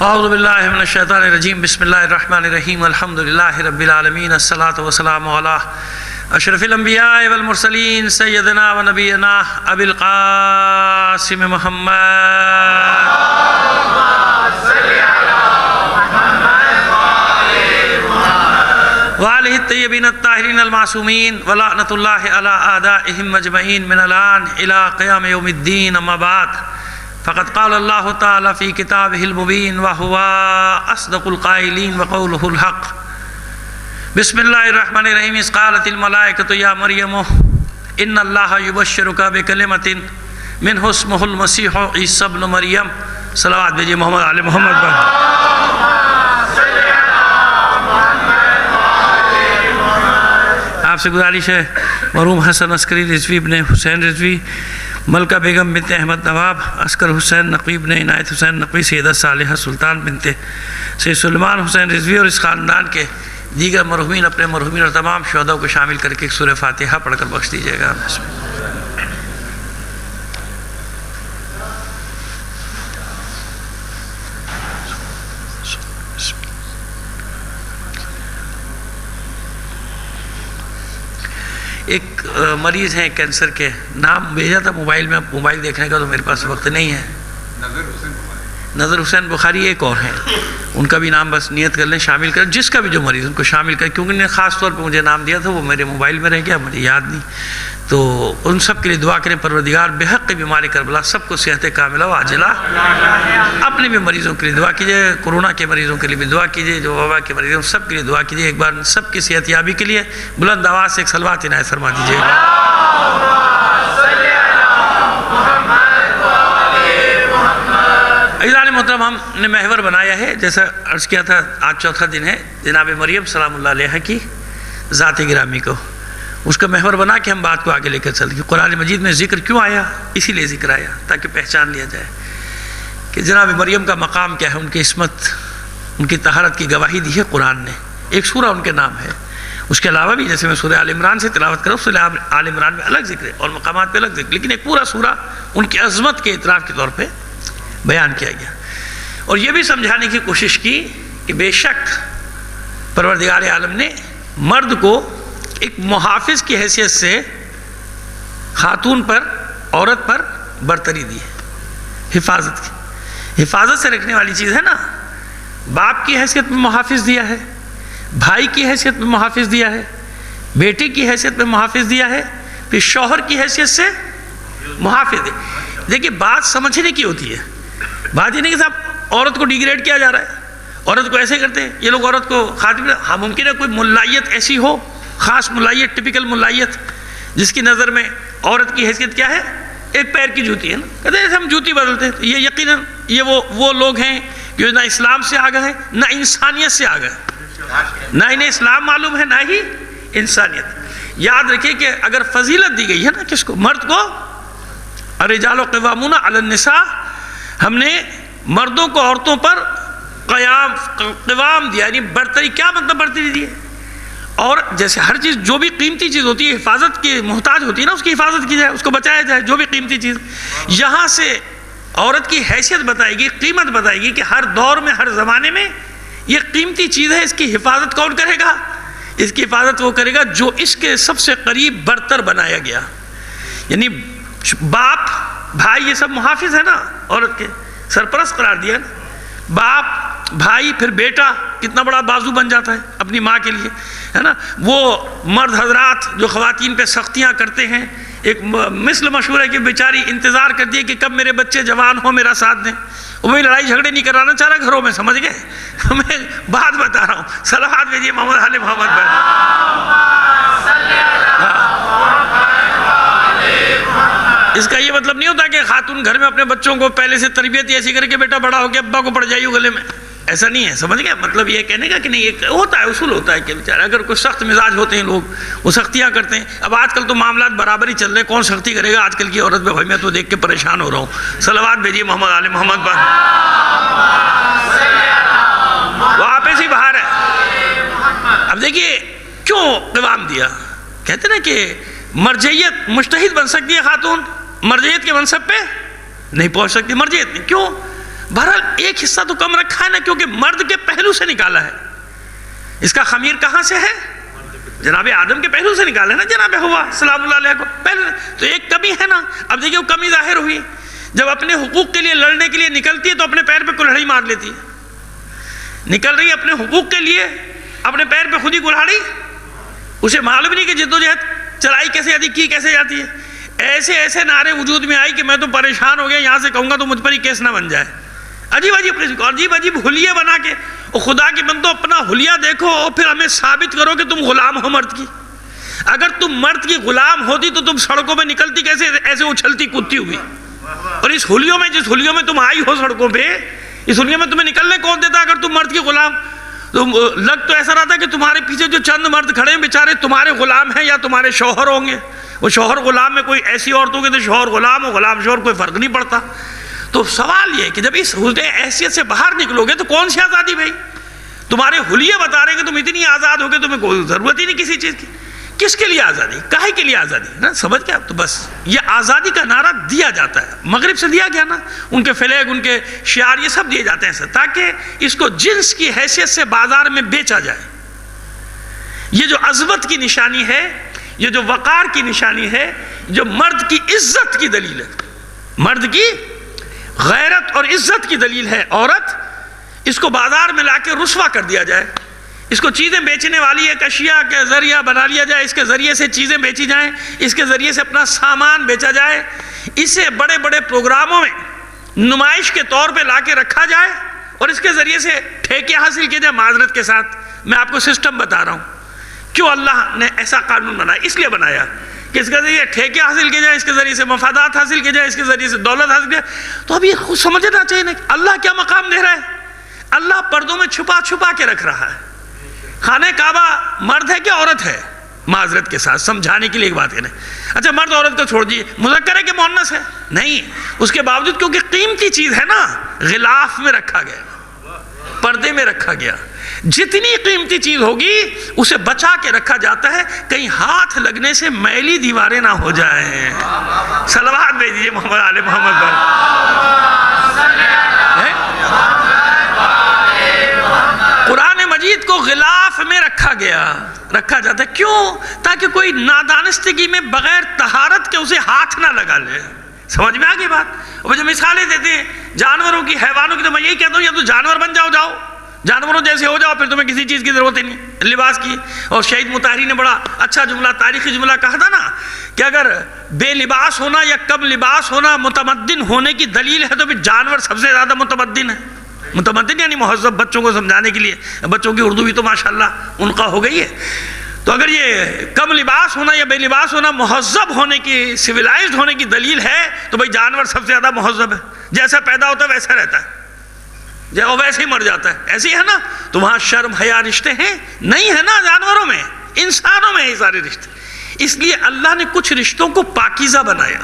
اعوذ باللہ من الشیطان الرجیم بسم اللہ الرحمن الرحیم الحمد للہ رب العالمین الصلاۃ والسلام علی اشرف الانبیاء والمرسلین سیدنا و نبینا ابی القاسم محمد وآلہ الطیبین الطاہرین المعصومین ولعنۃ اللہ علی اعدائہم اجمعین من الآن الی قیام یوم الدین اما بعد فقد قال اللہ تعالی فی کتابہ المبین وہو اصدق القائلین وقولہ الحق بسم اللہ الرحمن الرحیم اذ قالت الملائکۃ یا مریم ان اللہ یبشرک بکلمۃ منہ اسمہ المسیح عیسی ابن مریم. صلوات بھیجیے محمد علی محمد پر. آپ سے گزارش ہے مرحوم حسن عسکری رضوی ابن حسین رضوی، ملکہ بیگم بنت احمد نواب، عسکر حسین نقوی ابن عنایت حسین نقوی، سیدہ صالحہ سلطان بنت سید سلیمان حسین رضوی اور اس خاندان کے دیگر مرحومین اپنے مرحومین اور تمام شہداء کو شامل کر کے ایک سورہ فاتحہ پڑھ کر بخش دیجیے گا. ایک مریض ہیں کینسر کے، نام بھیجا تھا موبائل میں، موبائل دیکھنے کا تو میرے پاس وقت نہیں ہے. نظر حسین بخاری ایک اور ہیں، ان کا بھی نام بس نیت کر لیں، شامل کریں، جس کا بھی جو مریض ان کو شامل کریں، کیونکہ انہوں نے خاص طور پہ مجھے نام دیا تھا، وہ میرے موبائل میں رہ گیا، مجھے یاد نہیں. تو ان سب کے لیے دعا کریں پروردگار بحق بیمار کربلا سب کو صحت کاملہ و عاجلہ. اپنے بھی مریضوں کے لیے دعا کیجیے، کورونا کے مریضوں کے لیے بھی دعا کیجیے، جو وبا کے مریضوں سب کے لیے دعا کیجیے. ایک بار سب کی صحت یابی کے لیے بلند آواز سے ایک صلوات عنایت فرما دیجیے گا. عزیزان محترم، ہم نے محور بنایا ہے، جیسا عرض کیا تھا آج چوتھا دن ہے جناب مریم سلام اللہ علیہ کی ذات گرامی کو، اس کا محور بنا کے ہم بات کو آگے لے کر چلتے ہیں. قرآن مجید میں ذکر کیوں آیا؟ اسی لیے ذکر آیا تاکہ پہچان لیا جائے کہ جناب مریم کا مقام کیا ہے. ان کی عصمت، ان کی طہارت کی گواہی دی ہے قرآن نے. ایک سورہ ان کے نام ہے، اس کے علاوہ بھی جیسے میں سورہ آل عمران سے تلاوت کروں، سورہ آل عمران میں الگ ذکر ہے اور مقامات پہ الگ ذکر، لیکن ایک پورا سورہ ان کی عظمت کے اعتراف کے طور پہ بیان کیا گیا. اور یہ بھی سمجھانے کی کوشش کی کہ بے شک پروردگار عالم نے مرد کو ایک محافظ کی حیثیت سے خاتون پر، عورت پر برتری دی ہے. حفاظت کی، حفاظت سے رکھنے والی چیز ہے نا. باپ کی حیثیت میں محافظ دیا ہے، بھائی کی حیثیت میں محافظ دیا ہے، بیٹے کی حیثیت میں محافظ دیا ہے، پھر شوہر کی حیثیت سے محافظ ہے. دیکھیے بات سمجھنے کی ہوتی ہے، بات یہ نہیں کہ صاحب عورت کو ڈیگریڈ کیا جا رہا ہے، عورت کو ایسے کرتے ہیں یہ لوگ، عورت کو خاتم. ہاں ممکن ہے کوئی ملائیت ایسی ہو، خاص ملائیت، ٹپیکل ملائیت، جس کی نظر میں عورت کی حیثیت کیا ہے؟ ایک پیر کی جوتی ہے نا. کہتے ہیں ہم جوتی بدلتے ہیں. یہ یقیناً یہ وہ لوگ ہیں جو نہ اسلام سے آگاہ ہیں نہ انسانیت سے آگاہ ہیں، نہ انہیں اسلام معلوم ہے نہ ہی انسانیت. یاد رکھیے کہ اگر فضیلت دی گئی ہے نا کس کو؟ مرد کو. الرجال قوامون علی النساء، ہم نے مردوں کو عورتوں پر قوام دیا، یعنی برتری. کیا مطلب برتری دی ہے؟ اور جیسے ہر چیز جو بھی قیمتی چیز ہوتی ہے حفاظت کی محتاج ہوتی ہے نا، اس کی حفاظت کی جائے، اس کو بچایا جائے. جو بھی قیمتی چیز، یہاں سے عورت کی حیثیت بتائے گی، قیمت بتائے گی کہ ہر دور میں، ہر زمانے میں یہ قیمتی چیز ہے. اس کی حفاظت کون کرے گا؟ اس کی حفاظت وہ کرے گا جو اس کے سب سے قریب برتر بنایا گیا. یعنی باپ، بھائی، یہ سب محافظ ہے نا، عورت کے سرپرست قرار دیا نا. باپ، بھائی، پھر بیٹا کتنا بڑا بازو بن جاتا ہے اپنی ماں کے لیے، ہے نا. وہ مرد حضرات جو خواتین پہ سختیاں کرتے ہیں، ایک مثل مشہور ہے کہ بیچاری انتظار کرتی ہے کہ کب میرے بچے جوان ہوں میرا ساتھ دیں. وہ بھی لڑائی جھگڑے نہیں کرانا چاہ رہا گھروں میں، سمجھ گئے؟ میں بات بتا رہا ہوں. صلوات بھیجیے محمد علی محمد پر. اس کا یہ مطلب نہیں ہوتا کہ خاتون گھر میں اپنے بچوں کو پہلے سے تربیت ایسی کرے کہ بیٹا بڑا ہو کے ابا کو پڑ جائیے گلے میں. ایسا نہیں ہے، سمجھ گئے؟ مطلب یہ کہنے کا کہ نہیں، ایک ہوتا ہے، اصول ہوتا ہے کہ بیچارے اگر کوئی سخت مزاج ہوتے ہیں لوگ، وہ سختیاں کرتے ہیں. اب آج کل تو معاملات برابر ہی چل رہے ہیں، کون سختی کرے گا آج کل کی عورت پہ؟ بھائی میں تو دیکھ کے پریشان ہو رہا ہوں. صلوات بھیجیے محمد علی محمد پر. وہ آپس ہی باہر ہے. اب دیکھیے کیوں قوام دیا؟ کہتے نا کہ مرجعیت، مجتہد بن سکتی ہے خاتون، مرجعیت کے منصب پہ نہیں پہنچ سکتی. مرجعیت نہیں. کیوں؟ بہرحال ایک حصہ تو کم رکھا ہے نا، کیونکہ مرد کے پہلو سے نکالا ہے. اس کا خمیر کہاں سے ہے؟ جناب آدم کے پہلو سے نکالا ہے نا جناب ہوا سلام اللہ علیہ کو. پہلے تو ایک کمی ہے نا. اب دیکھیں وہ کمی ظاہر ہوئی، جب اپنے حقوق کے لیے لڑنے کے لیے نکلتی ہے تو اپنے پیر پہ کلہڑی مار لیتی ہے. نکل رہی اپنے حقوق کے لیے، اپنے پیر پہ خود ہی کلہاڑی. اسے معلوم نہیں کہ جدوجہد چلائی کیسے جاتی، کی کیسے جاتی ہے. ایسے ایسے نعرے وجود میں آئی کہ میں تو پریشان ہو گیا، یہاں سے کہوں گا تو مجھ پر ہی کیس نہ بن جائے. عجیب عجیب حلیے بنا کے. اور خدا کی بندو اپنا حلیہ دیکھو اور پھر ہمیں ثابت کرو کہ تم غلام ہو مرد کی. اگر تم مرد کی غلام ہوتی تو تم سڑکوں پہ نکلتی کیسے ایسے اچھلتی کودتی ہوئی. اور اس حلیوں میں، جس حلیوں میں تم آئی ہو سڑکوں پہ، اس حلیوں میں تمہیں نکلنے کون دیتا؟ اگر تم مرد کی غلام، تو لگ تو ایسا رہتا کہ تمہارے پیچھے جو چند مرد کھڑے ہیں بیچارے تمہارے غلام ہیں یا تمہارے شوہر ہوں گے. وہ شوہر غلام میں کوئی ایسی عورت ہوگی تو شوہر غلام ہو، غلام شوہر، کوئی فرق نہیں پڑتا. تو سوال یہ ہے کہ جب اس حیثیت سے باہر نکلو گے تو کون سی آزادی بھائی؟ تمہارے حلیے بتا رہے ہیں کہ تم اتنی آزاد ہو گے، تمہیں کوئی ضرورت ہی نہیں کسی چیز کی. کس کے لیے آزادی؟ کاہے کے لیے آزادی نا؟ سمجھ گیا؟ تو بس یہ آزادی کا نعرہ دیا جاتا ہے، مغرب سے دیا گیا نا. ان کے فلیگ، ان کے شعار، یہ سب دیے جاتے ہیں ایسے تاکہ اس کو جنس کی حیثیت سے بازار میں بیچا جائے. یہ جو عظمت کی نشانی ہے، یہ جو وقار کی نشانی ہے، جو مرد کی عزت کی دلیل ہے، مرد کی غیرت اور عزت کی دلیل ہے عورت، اس کو بازار میں لا کے رسوا کر دیا جائے. اس کو چیزیں بیچنے والی ایک اشیاء کے ذریعہ بنا لیا جائے، اس کے ذریعے سے چیزیں بیچی جائیں، اس کے ذریعے سے اپنا سامان بیچا جائے. اسے بڑے بڑے پروگراموں میں نمائش کے طور پہ لا کے رکھا جائے اور اس کے ذریعے سے ٹھیکے حاصل کیے جائے. معذرت کے ساتھ میں آپ کو سسٹم بتا رہا ہوں کیوں اللہ نے ایسا قانون بنایا. اس لیے بنایا کہ اس کے ذریعے ٹھیکے حاصل کیے جائیں، اس کے ذریعے سے مفادات حاصل کیے جائیں، اس کے ذریعے سے دولت حاصل کیے. تو اب یہ خود سمجھنا چاہیے نا کہ اللہ کیا مقام دے رہا ہے. اللہ پردوں میں چھپا چھپا کے رکھ رہا ہے. خانہ کعبہ مرد ہے کہ عورت ہے؟ معذرت کے ساتھ سمجھانے کے لیے ایک بات کہنا. اچھا مرد عورت کو چھوڑ دیجیے، مذکر ہے کہ مؤنث ہے؟ نہیں. اس کے باوجود کیونکہ قیمتی چیز ہے نا، غلاف میں رکھا گیا، پردے میں رکھا گیا. جتنی قیمتی چیز ہوگی اسے بچا کے رکھا جاتا ہے، کہیں ہاتھ لگنے سے میلی دیواریں نہ ہو جائیں. صلوات بھیجیے محمد آل محمد پر. قرآن مجید کو غلاف میں رکھا جاتا ہے. کیوں؟ تاکہ کوئی نادانستگی میں بغیر طہارت کے اسے ہاتھ نہ لگا لے. سمجھ میں آگے بات؟ وہ جو مثالیں دیتے ہیں جانوروں کی، حیوانوں کی، تو میں یہی کہتا ہوں یا تو جانور بن جاؤ، جانوروں جیسے ہو جاؤ، پھر تمہیں کسی چیز کی ضرورت ہی نہیں لباس کی. اور شہید مطہری نے بڑا اچھا جملہ، تاریخی جملہ کہا تھا نا کہ اگر بے لباس ہونا یا کم لباس ہونا متمدن ہونے کی دلیل ہے تو پھر جانور سب سے زیادہ متمدن ہے. متمدن یعنی مہذب، بچوں کو سمجھانے کے لیے. بچوں کی اردو بھی تو ماشاءاللہ ان کا ہو گئی ہے. تو اگر یہ کم لباس ہونا یا بے لباس ہونا مہذب ہونے کی، سویلائزڈ ہونے کی دلیل ہے تو بھائی جانور سب سے زیادہ مہذب ہے. جیسا پیدا ہوتا ہے ویسا رہتا ہے، وہ ویسے ہی مر جاتا ہے. ایسے ہی ہے نا. تو وہاں شرم حیا رشتے ہیں نہیں ہے نا جانوروں میں، انسانوں میں یہ سارے رشتے. اس لیے اللہ نے کچھ رشتوں کو پاکیزہ بنایا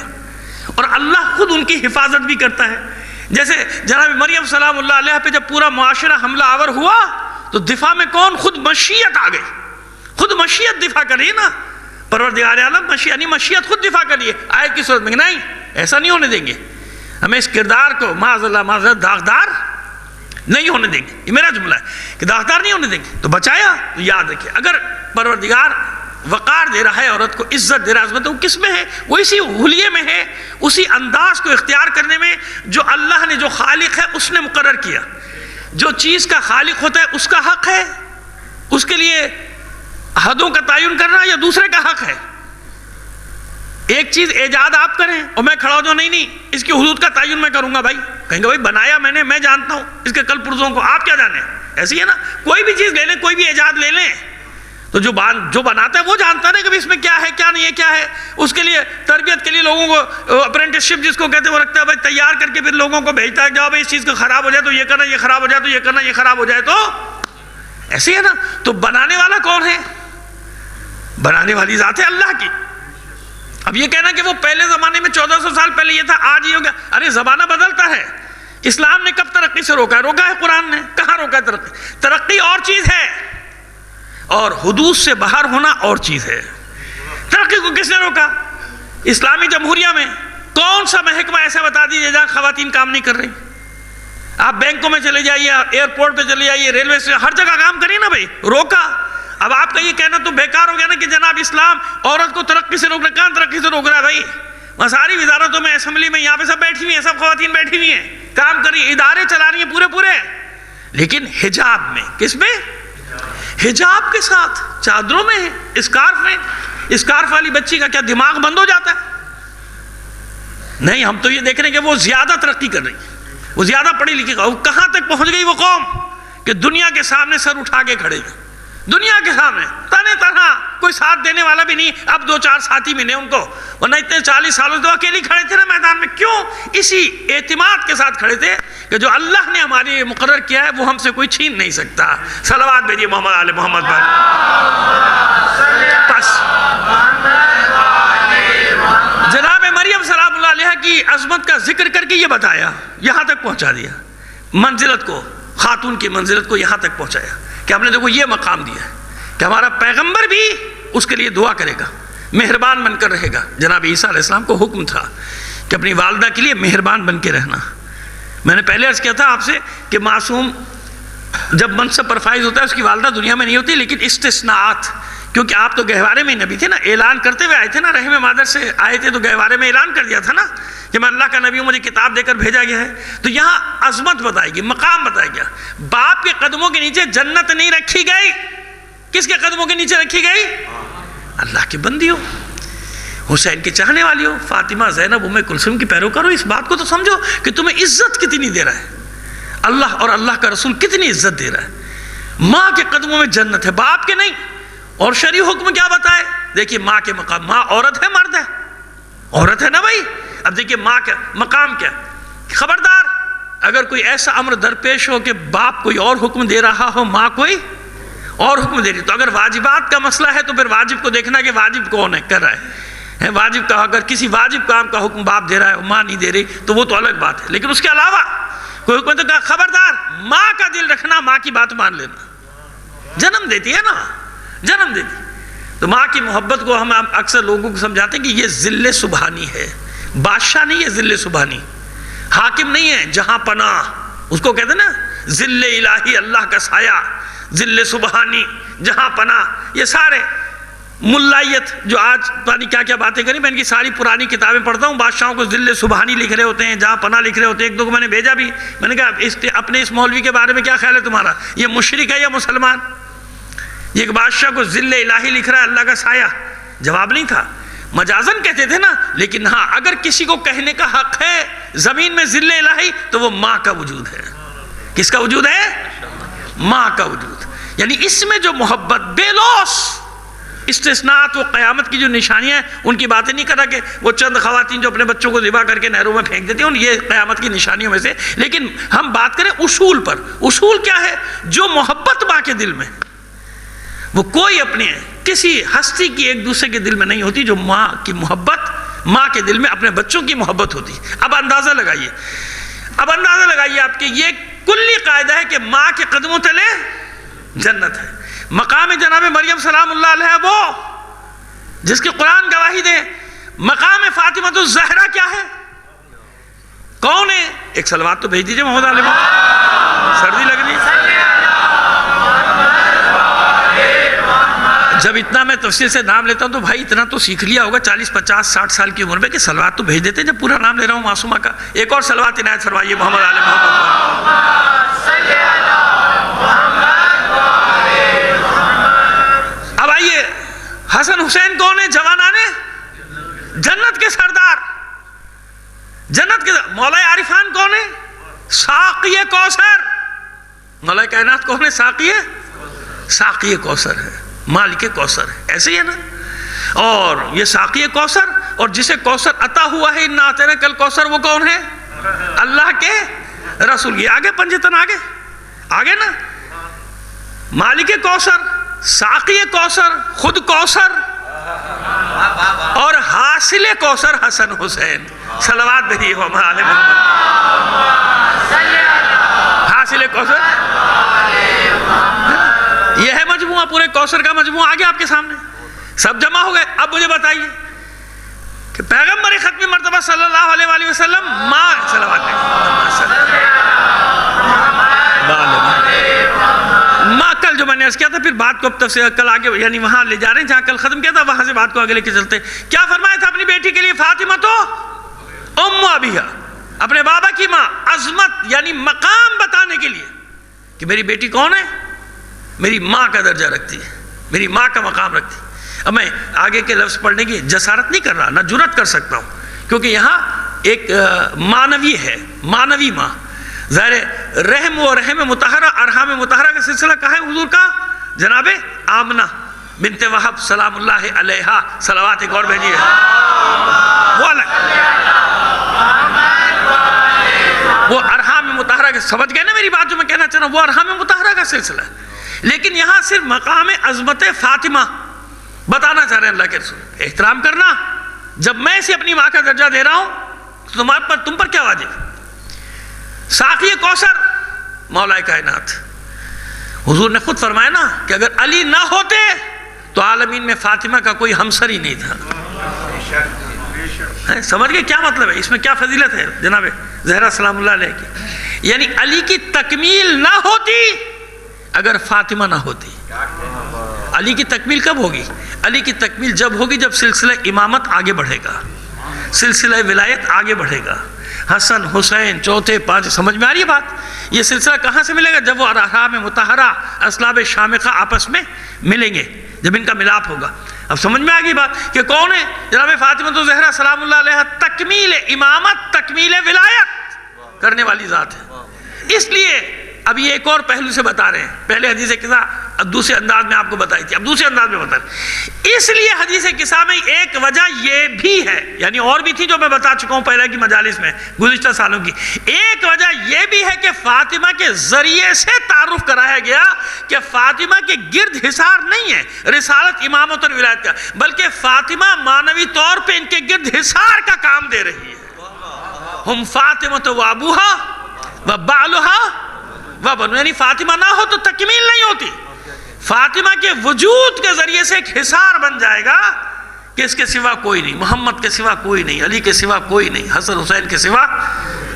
اور اللہ خود ان کی حفاظت بھی کرتا ہے. جیسے جناب مریم سلام اللہ علیہ پہ جب پورا معاشرہ حملہ آور ہوا تو دفاع میں کون؟ خود مشیت آ گئی. خود مشیت دفاع کر رہی ہے نا. پروردگار عالم مشیت خود دفاع کر رہی ہے. آیت کی صورت میں نہیں، ایسا نہیں ہونے دیں گے. ہمیں اس کردار کو معاذ اللہ داغدار نہیں ہونے دیں گے. یہ میرا جملہ ہے کہ داغدار نہیں ہونے دیں گے. تو بچایا. تو یاد رکھیں اگر پروردگار وقار دے رہا ہے عورت کو، عزت دے رہا ہے، عظمت، وہ کس میں ہے؟ وہ اسی حلیے میں ہے، اسی انداز کو اختیار کرنے میں جو اللہ نے، جو خالق ہے اس نے مقرر کیا. جو چیز کا خالق ہوتا ہے اس کا حق ہے اس کے لیے حدوں کا تعین کرنا یا دوسرے کا حق ہے. ایک چیز ایجاد آپ کریں اور میں کھڑا ہو جاؤں، نہیں اس کی حدود کا تعین میں کروں گا. بھائی کہیں گے بھائی بنایا میں نے، میں جانتا ہوں اس کے کل پرزوں کو، آپ کیا جانیں؟ ایسی ہے نا. کوئی بھی چیز لے لیں، کوئی بھی ایجاد لے لیں تو جو بناتا ہے وہ جانتا ہے نا کہ اس میں کیا ہے کیا نہیں ہے کیا ہے. اس کے لیے تربیت کے لیے لوگوں کو اپرینٹسشپ جس کو کہتے ہیں وہ رکھتا ہے. بھائی تیار کر کے پھر لوگوں کو بھیجتا ہے، جاؤ بھائی اس چیز کو خراب ہو جائے تو یہ کرنا، یہ خراب ہو جائے تو یہ کرنا، یہ خراب ہو جائے تو ایسے ہے نا. تو بنانے والا کون ہے؟ بنانے والی ذات ہے اللہ کی. اب یہ کہنا کہ وہ پہلے زمانے میں 1400 سال پہلے یہ تھا، آج یہ ہو گیا. ارے زمانہ بدلتا ہے. اسلام نے کب ترقی سے روکا ہے؟ روکا ہے قرآن نے. کہاں روکا ہے ترقی؟ ترقی اور چیز ہے اور حدود سے باہر ہونا اور چیز ہے. ترقی کو کس نے روکا؟ اسلامی جمہوریہ میں کون سا محکمہ ایسا بتا دیجیے جہاں خواتین کام نہیں کر رہی؟ آپ بینکوں میں چلے جائیے، ایئرپورٹ پہ چلے جائیے، ریلوے سے، ہر جگہ کام کریے نا بھائی، روکا۔ اب آپ کا یہ کہنا تو بیکار ہو گیا نا کہ جناب اسلام عورت کو ترقی سے روک رہا ہے۔ کہاں ترقی سے روک رہا ہے بھائی؟ وہاں ساری وزارتوں میں، اسمبلی میں، یہاں پہ سب بیٹھی ہوئی ہیں، سب خواتین بیٹھی ہوئی ہیں، کام کر رہی ہیں، ادارے چلا رہی ہیں پورے، لیکن حجاب میں۔ کس میں؟ حجاب کے ساتھ، چادروں میں، اسکارف میں۔ اسکارف والی بچی کا کیا دماغ بند ہو جاتا ہے؟ نہیں، ہم تو یہ دیکھ رہے ہیں کہ وہ زیادہ ترقی کر رہی ہے، وہ زیادہ پڑھی لکھی، وہ کہاں تک پہنچ گئی وہ قوم کہ دنیا کے سامنے سر اٹھا کے کھڑے ہیں، دنیا کے سامنے تنہ تنہا، کوئی ساتھ دینے والا بھی نہیں۔ اب 2-4 ساتھی ملے ان کو، ورنہ اتنے 40 سالوں سے اکیلے کھڑے تھے نا میدان میں۔ کیوں؟ اسی اعتماد کے ساتھ کھڑے تھے کہ جو اللہ نے ہمارے لیے مقرر کیا ہے وہ ہم سے کوئی چھین نہیں سکتا۔ صلوات بھیجیے محمد آل محمد پر۔ بس جناب مریم سلام اللہ علیہ کی عظمت کا ذکر کر کے یہ بتایا، یہاں تک پہنچا دیا، منزلت کو، خاتون کی منزلت کو یہاں تک پہنچایا کہ ہم نے دیکھو یہ مقام دیا ہے کہ ہمارا پیغمبر بھی اس کے لیے دعا کرے گا، مہربان بن کر رہے گا۔ جناب عیسیٰ علیہ السلام کو حکم تھا کہ اپنی والدہ کے لیے مہربان بن کے رہنا۔ میں نے پہلے عرض کیا تھا آپ سے کہ معصوم جب منصب پر فائز ہوتا ہے اس کی والدہ دنیا میں نہیں ہوتی، لیکن استثناءات، کیونکہ آپ تو گہوارے میں نبی تھے نا، اعلان کرتے ہوئے آئے تھے نا، رحم مادر سے آئے تھے تو گہوارے میں اعلان کر دیا تھا نا کہ میں اللہ کا نبی ہوں، مجھے کتاب دے کر بھیجا گیا ہے۔ تو یہاں عظمت بتائی گئی، مقام بتایا گیا۔ باپ کے قدموں کے نیچے جنت نہیں رکھی گئی، کس کے قدموں کے نیچے رکھی گئی؟ اللہ کی بندی ہو، حسین کی چاہنے والی ہو، فاطمہ، زینب، ام کلثوم کی پیروکار ہو۔ اس بات کو تو سمجھو کہ تمہیں عزت کتنی دے رہا ہے اللہ، اور اللہ کا رسول کتنی عزت دے رہا ہے۔ ماں کے قدموں میں جنت ہے، باپ کے نہیں۔ اور شرعی حکم کیا بتائے؟ دیکھیے ماں کے مقام، ماں عورت ہے مرد ہے؟ عورت ہے نا بھائی۔ اب دیکھیے ماں کا مقام کیا، خبردار اگر کوئی ایسا امر درپیش ہو کہ باپ کوئی اور حکم دے رہا ہو، ماں کوئی اور حکم دے رہی، تو اگر واجبات کا مسئلہ ہے تو پھر واجب کو دیکھنا کہ واجب کون ہے کر رہا ہے۔ واجب کا، اگر کسی واجب کام کا حکم باپ دے رہا ہے، ماں نہیں دے رہی، تو وہ تو الگ بات ہے۔ لیکن اس کے علاوہ کوئی حکم تو کہا خبردار ماں کا دل رکھنا، ماں کی بات مان لینا، جنم دیتی ہے نا، جنم دیتی۔ تو ماں کی محبت کو ہم اکثر لوگوں کو سمجھاتے ہیں کہ یہ ذل سبحانی ہے، بادشاہ نہیں ہے ذل سبحانی، حاکم نہیں ہے، جہاں پناہ اس کو کہتے ہیں نا، ذل الہی، اللہ کا سایہ، ذل سبحانی، جہاں پناہ۔ یہ سارے ملائیت جو آج پتہ کیا کیا باتیں کری، میں ان کی ساری پرانی کتابیں پڑھتا ہوں، بادشاہوں کو ذل سبحانی لکھ رہے ہوتے ہیں، جہاں پناہ لکھ رہے ہوتے ہیں۔ ایک دو کو میں نے بھیجا بھی، میں نے کہا اپنے اس مولوی کے بارے میں کیا خیال ہے تمہارا، یہ مشرک ہے یا مسلمان؟ یہ ایک بادشاہ کو ذل الہی لکھ رہا ہے، اللہ کا سایہ۔ جواب نہیں تھا، مجازن کہتے تھے نا، لیکن ہاں اگر کسی کو کہنے کا حق ہے زمین میں ذل الہی تو وہ ماں کا وجود ہے۔ کس کا وجود ہے؟ ماں کا وجود۔ یعنی اس میں جو محبت بے لوث، استثناءات و قیامت کی جو نشانیاں ہیں ان کی باتیں نہیں کر رہا کہ وہ چند خواتین جو اپنے بچوں کو ذبح کر کے نہروں میں پھینک دیتی ہیں، یہ قیامت کی نشانیوں میں سے، لیکن ہم بات کریں اصول پر۔ اصول کیا ہے؟ جو محبت ماں کے دل میں، وہ کوئی اپنے کسی ہستی کی ایک دوسرے کے دل میں نہیں ہوتی، جو ماں کی محبت، ماں کے دل میں اپنے بچوں کی محبت ہوتی۔ اب اندازہ لگائیے، آپ کے یہ کلی قاعدہ ہے کہ ماں کے قدموں تلے جنت ہے۔ مقام جناب مریم سلام اللہ علیہ وہ جس کی قرآن گواہی دے، مقام فاطمہ الزہرا کیا ہے، کون ہے؟ ایک صلوات تو بھیج دیجئے محمد علیہ، سردی لگ رہی۔ جب اتنا میں تفصیل سے نام لیتا ہوں تو بھائی اتنا تو سیکھ لیا ہوگا 40 50 60 سال کی عمر میں کہ صلوات تو بھیج دیتے ہیں جب پورا نام لے رہا ہوں معصومہ کا۔ ایک اور صلوات عنایت فرمائیے محمد آل محمد۔ اب آئیے، حسن حسین کون ہے؟ جوانانے جنت کے سردار، جنت کے مولا عارفان کون ہے؟ ساقی کوثر۔ مولا کائنات کون ہے؟ ساقی کوثر ہے، مالک کوثر ہے، ایسے ہی ہے نا۔ اور یہ ساقی کوثر، اور جسے کوثر عطا ہوا ہے انا اعطیناک الکوثر، وہ کون ہے؟ اللہ کے رسول۔ یہ آگے پنجتن آگے نا، مالک کوثر، ساقی کوثر، خود کوثر، اور حاصل کوثر حسن حسین۔ صلوات بھیجیے محمد محمد۔ حاصل کوثر یہ ہے مجموعہ، پورے کوثر کا مجموعہ آگے آپ کے سامنے، سب جمع ہو گئے۔ اب مجھے بتائیے کہ پیغمبر ختم مرتبہ صلی اللہ علیہ وآلہ وسلم ماں صلوات ماں کل جو میں نے عرض کیا تھا، پھر بات کو اب تفصیل کل آگے یعنی وہاں لے جا رہے ہیں جہاں کل ختم کیا تھا، وہاں سے بات کو آگے لے کے چلتے ہیں۔ کیا فرمایا تھا اپنی بیٹی کے لیے؟ فاطمہ تو ام ابیہا، اپنے بابا کی ماں، عظمت یعنی مقام بتانے کے لیے کہ میری بیٹی کون ہے، میری ماں کا درجہ رکھتی ہے، میری ماں کا مقام رکھتی ہے۔ اب میں آگے کے لفظ پڑھنے کی جسارت نہیں کر رہا، نہ جرات کر سکتا ہوں، کیونکہ یہاں ایک معنوی ہے، معنوی ماں۔ ظاہر رحم و رحم مطہرہ، ارحام مطہرہ کا سلسلہ کہاں ہے حضور کا؟ جناب آمنہ بنت وہب سلام اللہ علیہا، صلوات ایک اور بھیجیے، وہ الگ، وہ ارحام مطہرہ کے، سمجھ گئے نا میری بات جو میں کہنا چاہ رہا ہوں، وہ ارحام مطہرہ کا سلسلہ ہے۔ لیکن یہاں صرف مقام عظمت فاطمہ بتانا چاہ رہے ہیں اللہ کے رسول، احترام کرنا۔ جب میں اسے اپنی ماں کا درجہ دے رہا ہوں تو تم پر کیا واجب؟ ساقی کوثر مولا کائنات، حضور نے خود فرمایا نا کہ اگر علی نہ ہوتے تو عالمین میں فاطمہ کا کوئی ہمسر ہی نہیں تھا۔ سمجھ گئے کیا مطلب ہے؟ اس میں کیا فضیلت ہے جناب زہرا سلام اللہ علیہ کی؟ یعنی علی کی تکمیل نہ ہوتی اگر فاطمہ نہ ہوتی۔ علی کی تکمیل کب ہوگی؟ علی کی تکمیل جب ہوگی جب سلسلہ امامت آگے بڑھے گا، سلسلہ ولایت آگے بڑھے گا، حسن حسین چوتھے پانچ، سمجھ میں آ رہی ہے بات؟ یہ سلسلہ کہاں سے ملے گا؟ جب وہ ارحام مطہرہ اسلاب شامخہ آپس میں ملیں گے، جب ان کا ملاپ ہوگا۔ اب سمجھ میں آ گئی بات کہ کون ہے جناب فاطمہ زہرا سلام اللہ علیہ؟ تکمیل امامت، تکمیل ولایت کرنے والی ذات ہے۔ اس لیے اب یہ ایک اور پہلو سے بتا رہے ہیں، پہلے حدیث قصہ اب دوسرے انداز میں آپ کو بتائی تھی، اب دوسرے انداز میں بتا رہے ہیں۔ اس لیے حدیث قصہ میں ایک وجہ یہ بھی ہے، یعنی اور بھی تھی جو میں بتا چکا ہوں پہلے کی مجالس میں گزشتہ سالوں کی، ایک وجہ یہ بھی ہے کہ فاطمہ کے ذریعے سے تعارف کرایا گیا کہ فاطمہ کے گرد حصار نہیں ہے رسالت امامت اور ولایت کا، بلکہ فاطمہ معنوی طور پہ ان کے گرد حصار کا کام دے رہی ہے۔ ہم فاطمہ و ابوہا و بعلہا و بنو، یعنی فاطمہ نہ ہو تو تکمیل نہیں ہوتی۔ فاطمہ کے وجود کے ذریعے سے ایک حصار بن جائے گا کہ اس کے سوا کوئی نہیں، محمد کے سوا کوئی نہیں، علی کے سوا کوئی نہیں، حسن حسین کے سوا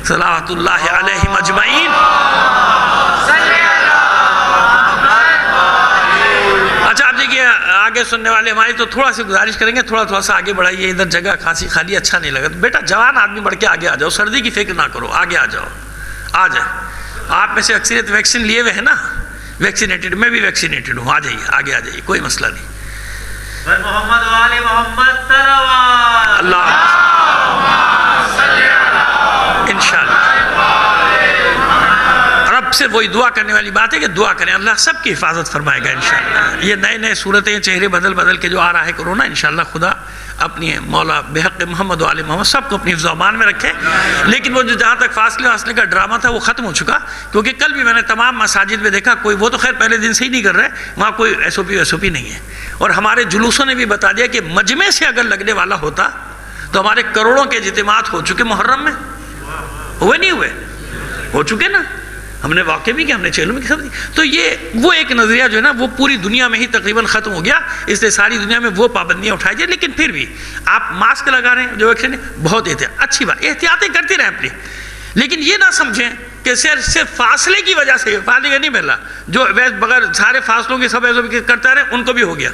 صلوات اللہ علیہم اجمعین۔ اچھا آپ دیکھیے آگے سننے والے ہماری تو تھوڑا سی گزارش کریں گے، تھوڑا سا آگے بڑھائیے، ادھر جگہ خاصی خالی اچھا نہیں لگا۔ بیٹا جوان آدمی بڑھ کے آگے آ جاؤ، سردی کی فکر نہ کرو، آگے آ جاؤ، آ جائے۔ آپ میں سے اکثریت ویکسین لیے ہوئے ہیں نا، ویکسینیٹڈ، میں بھی ویکسینیٹڈ ہوں، آ جائیے آگے آ جائیے، کوئی مسئلہ نہیں۔ محمد وآل محمد صلوات اللہ انشاءاللہ رب سے وہی دعا کرنے والی بات ہے کہ دعا کریں، اللہ سب کی حفاظت فرمائے گا انشاءاللہ۔ یہ نئے نئے صورتیں چہرے بدل بدل کے جو آ رہا ہے کرونا، انشاءاللہ خدا اپنی مولا بحق محمد وآل محمد سب کو اپنی حفظ و امان میں رکھے۔ لیکن وہ جو جہاں تک فاصلے کا ڈرامہ تھا وہ ختم ہو چکا، کیونکہ کل بھی میں نے تمام مساجد میں دیکھا کوئی، وہ تو خیر پہلے دن سے ہی نہیں کر رہے، وہاں کوئی ایس او پی نہیں ہے۔ اور ہمارے جلوسوں نے بھی بتا دیا کہ مجمع سے اگر لگنے والا ہوتا تو ہمارے کروڑوں کے اجتماعات ہو چکے محرم میں، ہوئے نہیں ہوئے؟ ہو چکے نا، ہم نے واقع بھی کیا، ہم نے چیلوں میں سب۔ تو یہ وہ ایک نظریہ جو ہے نا وہ پوری دنیا میں ہی تقریباً ختم ہو گیا، اس لیے ساری دنیا میں وہ پابندیاں اٹھائی جائیں۔ لیکن پھر بھی آپ ماسک لگا رہے ہیں جو ویکسین ہے، بہت احتیاط، اچھی بات، احتیاطیں کرتے رہیں اپنی، لیکن یہ نہ سمجھیں کہ صرف فاصلے کی وجہ سے فاصلے کا نہیں مل رہا، جو بغیر سارے فاصلوں کے سب ایسے کرتا رہے ان کو بھی ہو گیا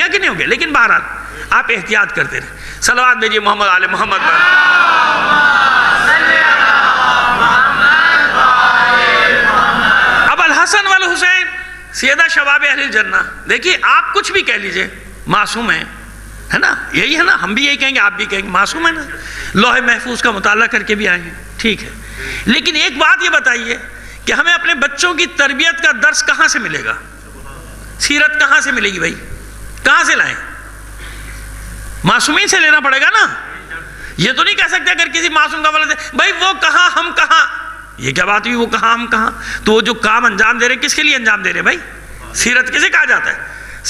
کہ نہیں ہو گیا، لیکن بہرحال آپ احتیاط کرتے رہیں۔ صلوات بھیجیے محمد آل محمد پر۔ اب الحسن والحسین سیدہ شباب اہل الجنہ، دیکھیے آپ کچھ بھی کہہ لیجئے، معصوم ہیں، ہے نا، یہی ہے نا، ہم بھی یہی کہیں گے، آپ بھی کہیں گے، معصوم ہے نا، لوح محفوظ کا مطالعہ کر کے بھی آئے ہیں، ٹھیک ہے، لیکن ایک بات یہ بتائیے کہ ہمیں اپنے بچوں کی تربیت کا درس کہاں سے ملے گا؟ سیرت کہاں سے ملے گی بھائی؟ کہاں سے لائیں؟ معصومین سے لینا پڑے گا نا۔ یہ تو نہیں کہہ سکتے اگر کسی معصوم کا ولد ہے بھائی وہ کہاں ہم کہاں، یہ کیا بات ہوئی، وہ کہاں ہم کہاں؟ تو وہ جو کام انجام دے رہے کس کے لیے انجام دے رہے بھائی؟ سیرت کسے کہا جاتا ہے؟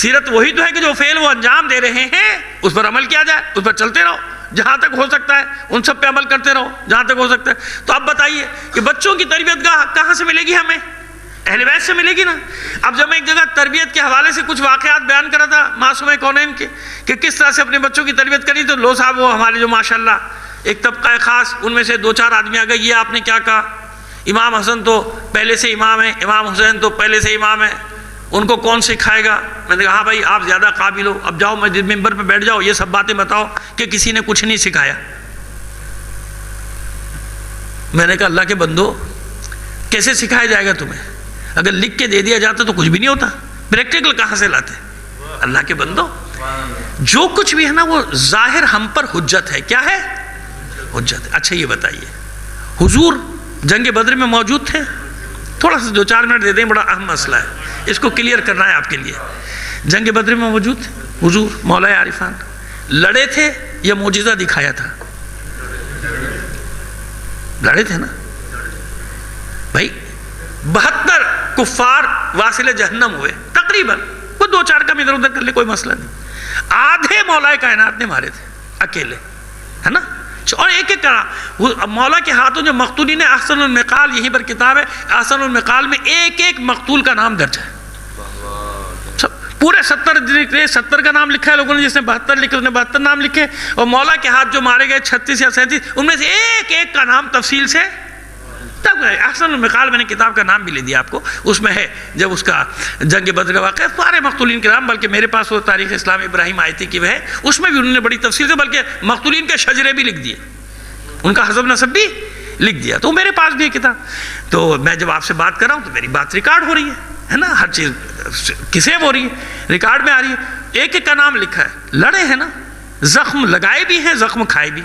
سیرت وہی تو ہے کہ جو فعل وہ انجام دے رہے ہیں اس پر عمل کیا جائے، اس پر چلتے رہو جہاں تک ہو سکتا ہے، ان سب پہ عمل کرتے رہو جہاں تک ہو سکتا ہے۔ تو اب بتائیے کہ بچوں کی تربیت کہاں سے ملے گی؟ ہمیں اہل بیت سے ملے گی نا۔ اب جب میں ایک جگہ تربیت کے حوالے سے کچھ واقعات بیان کر رہا تھا معصوم کونین کے کہ کس طرح سے اپنے بچوں کی تربیت کری، تو لو صاحب وہ ہمارے جو ماشاءاللہ ایک طبقہ خاص، ان میں سے دو چار آدمی آ گئے، یہ آپ نے کیا کہا، امام حسن تو پہلے سے امام ہیں، امام حسین تو پہلے سے امام ہیں، ان کو کون سکھائے گا؟ میں نے کہا ہاں بھائی آپ زیادہ قابل ہو، اب جاؤ مسجد ممبر پہ بیٹھ جاؤ، یہ سب باتیں بتاؤ کہ کسی نے کچھ نہیں سکھایا۔ میں نے کہا اللہ کے بندو کیسے سکھایا جائے گا تمہیں؟ اگر لکھ کے دے دیا جاتا تو کچھ بھی نہیں ہوتا، پریکٹیکل کہاں سے لاتے؟ اللہ کے بندو جو کچھ بھی ہے نا وہ ظاہر ہم پر حجت ہے۔ کیا ہے؟ حجت ہے۔ اچھا یہ بتائیے حضور جنگ بدر میں موجود تھے؟ تھوڑا سا 2-4 منٹ دے دیں، بڑا اہم مسئلہ ہے، اس کو کلیئر کرنا ہے آپ کے لیے۔ جنگ بدر میں موجود تھے حضور مولا عارفان؟ لڑے تھے یا معجزہ دکھایا تھا؟ لڑے تھے نا بھائی۔ 72 کفار واصل جہنم ہوئے تقریباً، وہ 2-4 کم ادھر ادھر کر لے کوئی مسئلہ نہیں۔ آدھے مولا کائنات نے مارے تھے اکیلے، ہے نا؟ اور ایک ایک کرا مولا کے ہاتھوں جو مقتولین احسن المقال، یہیں پر کتاب ہے احسن المقال میں ایک ایک مقتول کا نام درج ہے۔ پورے 70 کا نام لکھا ہے لوگوں نے، جس نے 72 لکھے اس نے 72 نام لکھے، اور مولا کے ہاتھ جو مارے گئے 36 یا 37 ان میں سے ایک ایک کا نام تفصیل سے تب ہے۔ احسن المقال میں نے کتاب کا نام بھی لے دیا آپ کو، اس میں ہے جب اس کا جنگ بدر کا واقعہ سارے مقتولین کے نام، بلکہ میرے پاس وہ تاریخ اسلام ابراہیم آیتی کی وہ ہے، اس میں بھی انہوں نے بڑی تفصیل سے بلکہ مقتولین کے شجرے بھی لکھ دیے، ان کا حسب نسب بھی لکھ دیا، تو میرے پاس بھی ہے کتاب۔ تو میں جب آپ سے بات کر رہا ہوں تو میری بات ریکارڈ ہو رہی ہے نا، ہر چیز کسے ہو رہی ہے، ریکارڈ میں آ رہی ہے، ایک ایک کا نام لکھا ہے۔ لڑے ہیں نا، زخم لگائے بھی ہیں، زخم کھائے بھی۔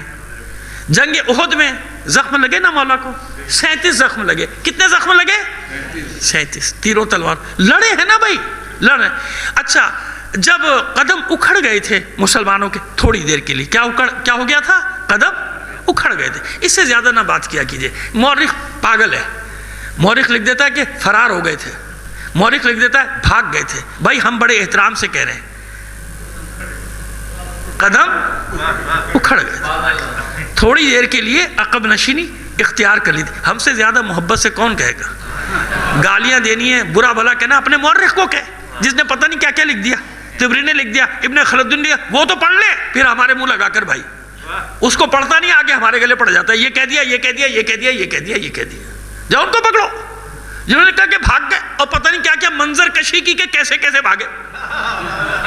جنگ احد میں زخم لگے نا مولا کو، 37 زخم لگے۔ کتنے زخم لگے؟ 37، تیروں تلوار۔ لڑے ہیں نا بھائی، لڑے۔ اچھا جب قدم اکھڑ گئے تھے مسلمانوں کے تھوڑی دیر کے لیے، کیا ہو گیا تھا؟ قدم اکھڑ گئے تھے۔ اس سے زیادہ نہ بات کیا کیجئے، مورخ پاگل ہے، مورخ لکھ دیتا ہے کہ فرار ہو گئے تھے، مورخ لکھ دیتا ہے بھاگ گئے تھے۔ بھائی ہم بڑے احترام سے کہہ رہے ہیں قدم اکھڑ گئے تھے، تھوڑی دیر کے لیے عقب نشینی اختیار کر لی تھی۔ ہم سے زیادہ محبت سے کون کہے گا؟ گالیاں دینی ہے، برا بھلا کہنا، اپنے مورخ کو کہے جس نے پتہ نہیں کیا کیا لکھ دیا، طبری نے لکھ دیا، ابن خلدون نے، وہ تو پڑھ لے پھر ہمارے منہ لگا کر بھائی، اس کو پڑھتا نہیں آگے ہمارے گلے پڑ جاتا ہے، یہ کہہ دیا، یہ کہہ دیا، یہ کہہ دیا، یہ کہہ دیا، یہ کہہ دیا۔ جاؤ ان کو پکڑو جنہوں نے کہا کہ بھاگ گئے اور پتہ نہیں کیا کیا منظر کشی کی کہ کیسے کیسے بھاگے۔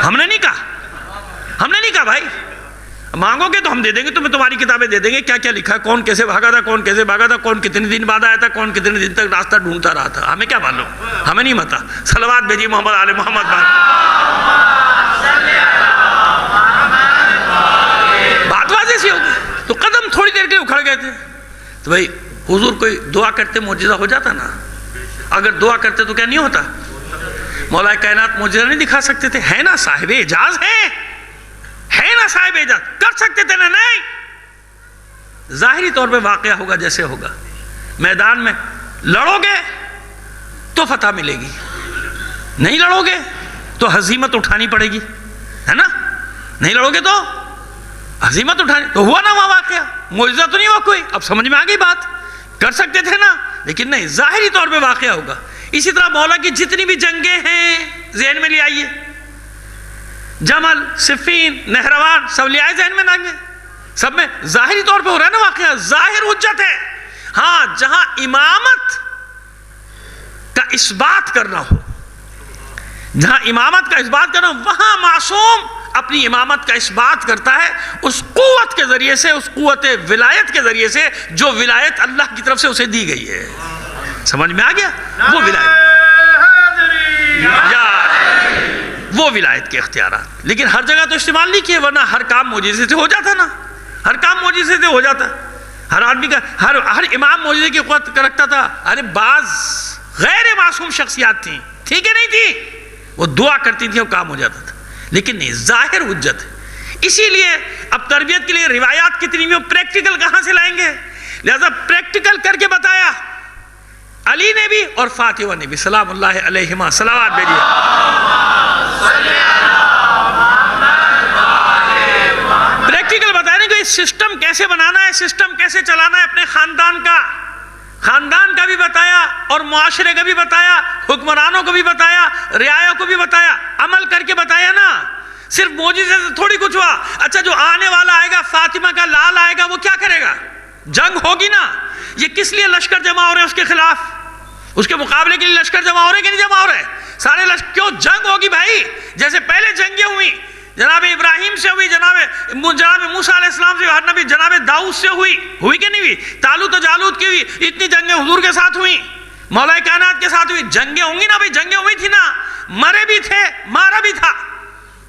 ہم نے نہیں کہا بھائی مانگو گے تو ہم دے دیں گے تمہیں، تمہاری کتابیں دے دیں گے کیا کیا لکھا ہے، کون کیسے بھاگا تھا، کون کیسے بھاگا تھا، کون کتنے دن بعد آیا تھا، کون کتنے دن تک راستہ ڈھونڈتا رہا تھا، ہمیں کیا معلوم، ہمیں نہیں پتا۔ صلوات بھیجیے محمد آل محمد بات واضح سی ہوگی۔ تو قدم تھوڑی دیر کے لیے اکھڑ گئے تھے، تو بھائی حضور کوئی دعا کرتے معجزہ ہو جاتا نا، اگر دعا کرتے تو کیا نہیں ہوتا؟ مولا کائنات معجزہ نہیں دکھا سکتے تھے؟ ہے نا صاحب اعجاز ہے نا صاحب اعجاز، کر سکتے تھے نا؟ نہیں، ظاہری طور پہ واقعہ ہوگا جیسے ہوگا، میدان میں لڑو گے تو فتح ملے گی، نہیں لڑو گے تو ہزیمت اٹھانی پڑے گی، ہے نا؟ نہیں لڑو گے تو ہزیمت اٹھانی، تو ہوا نا وہاں واقعہ، معجزہ تو نہیں ہوا کوئی۔ اب سمجھ میں آ گئی بات، کر سکتے تھے نا، لیکن نہیں، ظاہری طور پہ واقعہ ہوگا۔ اسی طرح مولا کی جتنی بھی جنگیں ہیں ذہن میں لے آئیے، جمل، صفین، نہروان، سب لے آئے ذہن میں نہ گئے، سب میں ظاہری طور پہ ہو رہا ہے نا واقعہ، ظاہر حجت ہے۔ ہاں جہاں امامت کا اثبات کرنا ہو، جہاں امامت کا اثبات کرنا ہو، وہاں معصوم اپنی امامت کا اثبات کرتا ہے اس قوت کے ذریعے سے، اس قوت ولایت کے ذریعے سے جو ولایت اللہ کی طرف سے اسے دی گئی ہے۔ سمجھ میں آ گیا؟ وہ ولایت، وہ ولایت کے اختیارات، لیکن ہر جگہ تو استعمال نہیں کیے، ورنہ ہر کام معجزے سے ہو جاتا نا، ہر کام معجزے سے ہو جاتا، ہر آدمی کا ہر امام معجزے کی قوت رکھتا تھا۔ ارے بعض غیر معصوم شخصیات تھیں، ٹھیک ہے نہیں تھی، وہ دعا کرتی تھی اور کام ہو جاتا تھا، لیکن نہیں، ظاہر حجت ہے۔ اسی لیے اب تربیت کے لیے روایات کتنی بھی، پریکٹیکل کہاں سے لائیں گے؟ لہذا پریکٹیکل کر کے بتایا علی نے بھی اور فاطمہ نے بھی، سلام اللہ علیہما، صلوات بھیجیے۔ پریکٹیکل بتایا نہیں کہ سسٹم کیسے بنانا ہے، سسٹم کیسے چلانا ہے، اپنے خاندان کا بھی بتایا اور معاشرے کا بھی بتایا، حکمرانوں کو بھی بتایا، رعایا کو بھی بتایا، عمل کر کے بتایا نا، صرف معجزے سے تھوڑی کچھ ہوا۔ اچھا جو آنے والا آئے گا، فاطمہ کا لال آئے گا، وہ کیا کرے گا؟ جنگ ہوگی نا، یہ کس لیے لشکر جمع ہو رہے ہیں اس کے خلاف؟ اس کے مقابلے کے لیے لشکر جمع ہو رہے کہ نہیں جمع ہو رہے؟ سارے لشکر کیوں جنگ ہوگی بھائی؟ جیسے پہلے جنگیں ہوئی، جناب ابراہیم سے ہوئی، جناب موسیٰ علیہ السلام سے، ہر نبی جناب داؤد سے ہوئی کہ نہیں ہوئی؟ طالوت و جالوت کی ہوئی، اتنی جنگیں حضور کے ساتھ ہوئی، مولا کائنات کے ساتھ ہوئی، جنگیں ہوں گی نا بھائی، جنگیں ہوئی تھی نا، مرے بھی تھے، مارا بھی تھا،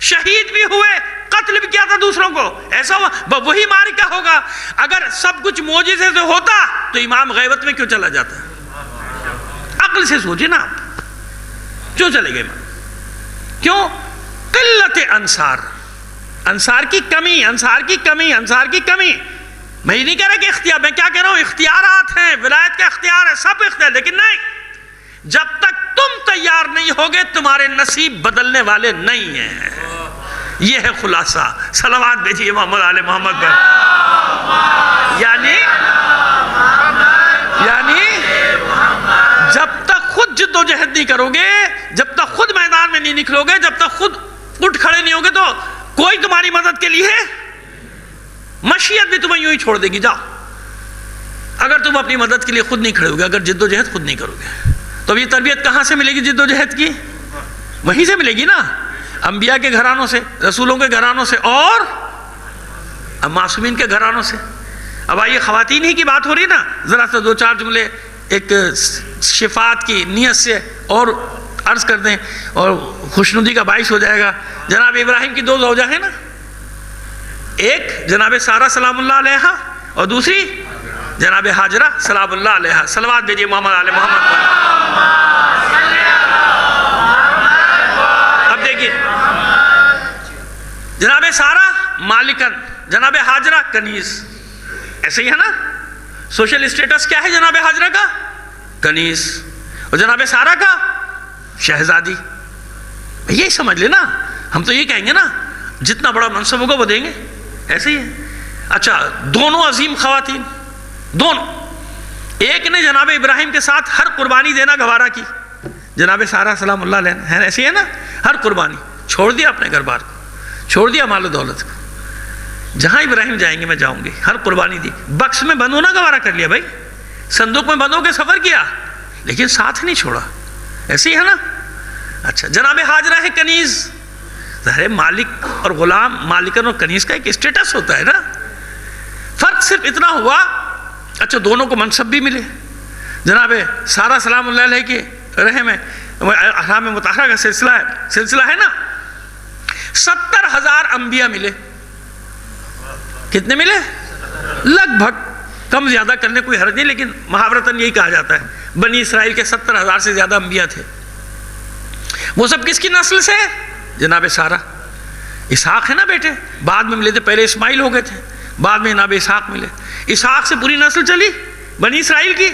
شہید بھی ہوئے، قتل بھی کیا تھا دوسروں کو، ایسا ہوا، وہی معرکہ ہوگا۔ اگر سب کچھ معجزے سے ہوتا تو امام غیبت میں کیوں چلا جاتا؟ عقل سے سوچے نا آپ، کیوں چلے گئے امام؟ کیوں؟ قلت انصار کی کمی، انصار کی کمی۔ میں یہ نہیں کہہ رہا کہ اختیار، میں کیا کہہ رہا ہوں؟ اختیارات ہیں، ولایت کا اختیار ہے، سب اختیار، لیکن نہیں، جب تک تم تیار نہیں ہوگے تمہارے نصیب بدلنے والے نہیں ہیں۔ یہ ہے خلاصہ۔ صلوات بھیجیے محمد آل محمد پر۔ یعنی جب تک خود جد و جہد نہیں کرو گے، جب تک خود میدان میں نہیں نکلو گے، جب تک خود اٹھ کھڑے نہیں ہوگے تو کوئی تمہاری مدد کے لیے، مشیت بھی تمہیں یوں ہی چھوڑ دے گی، جاؤ۔ اگر تم اپنی مدد کے لیے خود نہیں کھڑے ہوگے، اگر جد و جہد خود نہیں کرو گے، تو یہ تربیت کہاں سے ملے گی جد و جہد کی؟ وہیں سے ملے گی نا، انبیاء کے گھرانوں سے، رسولوں کے گھرانوں سے، اور معصومین کے گھرانوں سے۔ اب آئیے خواتین ہی کی بات ہو رہی نا، ذرا سا دو چار جملے ایک شفاعت کی نیت سے اور عرض کر دیں اور خوشنودی کا باعث ہو جائے گا۔ جناب ابراہیم کی دو زوجہ ہیں نا، ایک جناب سارہ سلام اللہ علیہا اور دوسری جناب حاجرہ سلام اللہ علیہا۔ صلوات بھیجیے محمد آل محمد پر۔ اب دیکھیے، جناب سارہ مالکن، جناب حاجرہ کنیز، ایسے ہی ہے نا؟ سوشل اسٹیٹس کیا ہے جناب حاجرہ کا؟ کنیز، اور جناب سارہ کا شہزادی۔ یہی سمجھ لے نا، ہم تو یہ کہیں گے نا جتنا بڑا منصب ہوگا وہ دیں گے، ایسے ہی ہے۔ اچھا، دونوں عظیم خواتین، دونوں، ایک نے جناب ابراہیم کے ساتھ ہر قربانی دینا گوارا کی، جناب سارہ سلام اللہ علیہ ہے، ایسے ہے نا؟ ہر قربانی چھوڑ دیا، اپنے گھر بار کو چھوڑ دیا، مال و دولت کو، جہاں ابراہیم جائیں گے میں جاؤں گی، ہر قربانی دی، بکس میں بند ہونا گوارا کر لیا بھائی، صندوق میں بند ہو کے سفر کیا، لیکن ساتھ نہیں چھوڑا، ایسے ہی ہے نا؟ اچھا، جناب حاجرہ ہے کنیز، ظاہر مالک اور غلام، مالکن اور کنیز کا ایک اسٹیٹس ہوتا ہے نا، فرق صرف اتنا ہوا۔ اچھا، دونوں کو منصب بھی ملے، جناب سارہ سلام اللہ علیہ کے رحم احرام مطہرہ کا سلسلہ ہے نا، 70,000 انبیاء ملے، کتنے ملے؟ لگ بھگ، کم زیادہ کرنے کوئی حرج نہیں، لیکن محاورتاً یہی کہا جاتا ہے بنی اسرائیل کے 70,000 سے زیادہ انبیاء تھے۔ وہ سب کس کی نسل سے؟ جناب سارہ، اسحاق ہے نا بیٹے، بعد میں ملے تھے، پہلے اسماعیل ہو گئے تھے، بعد میں جناب اسحاق ملے، اسحاق سے پوری نسل چلی بنی اسرائیل کی،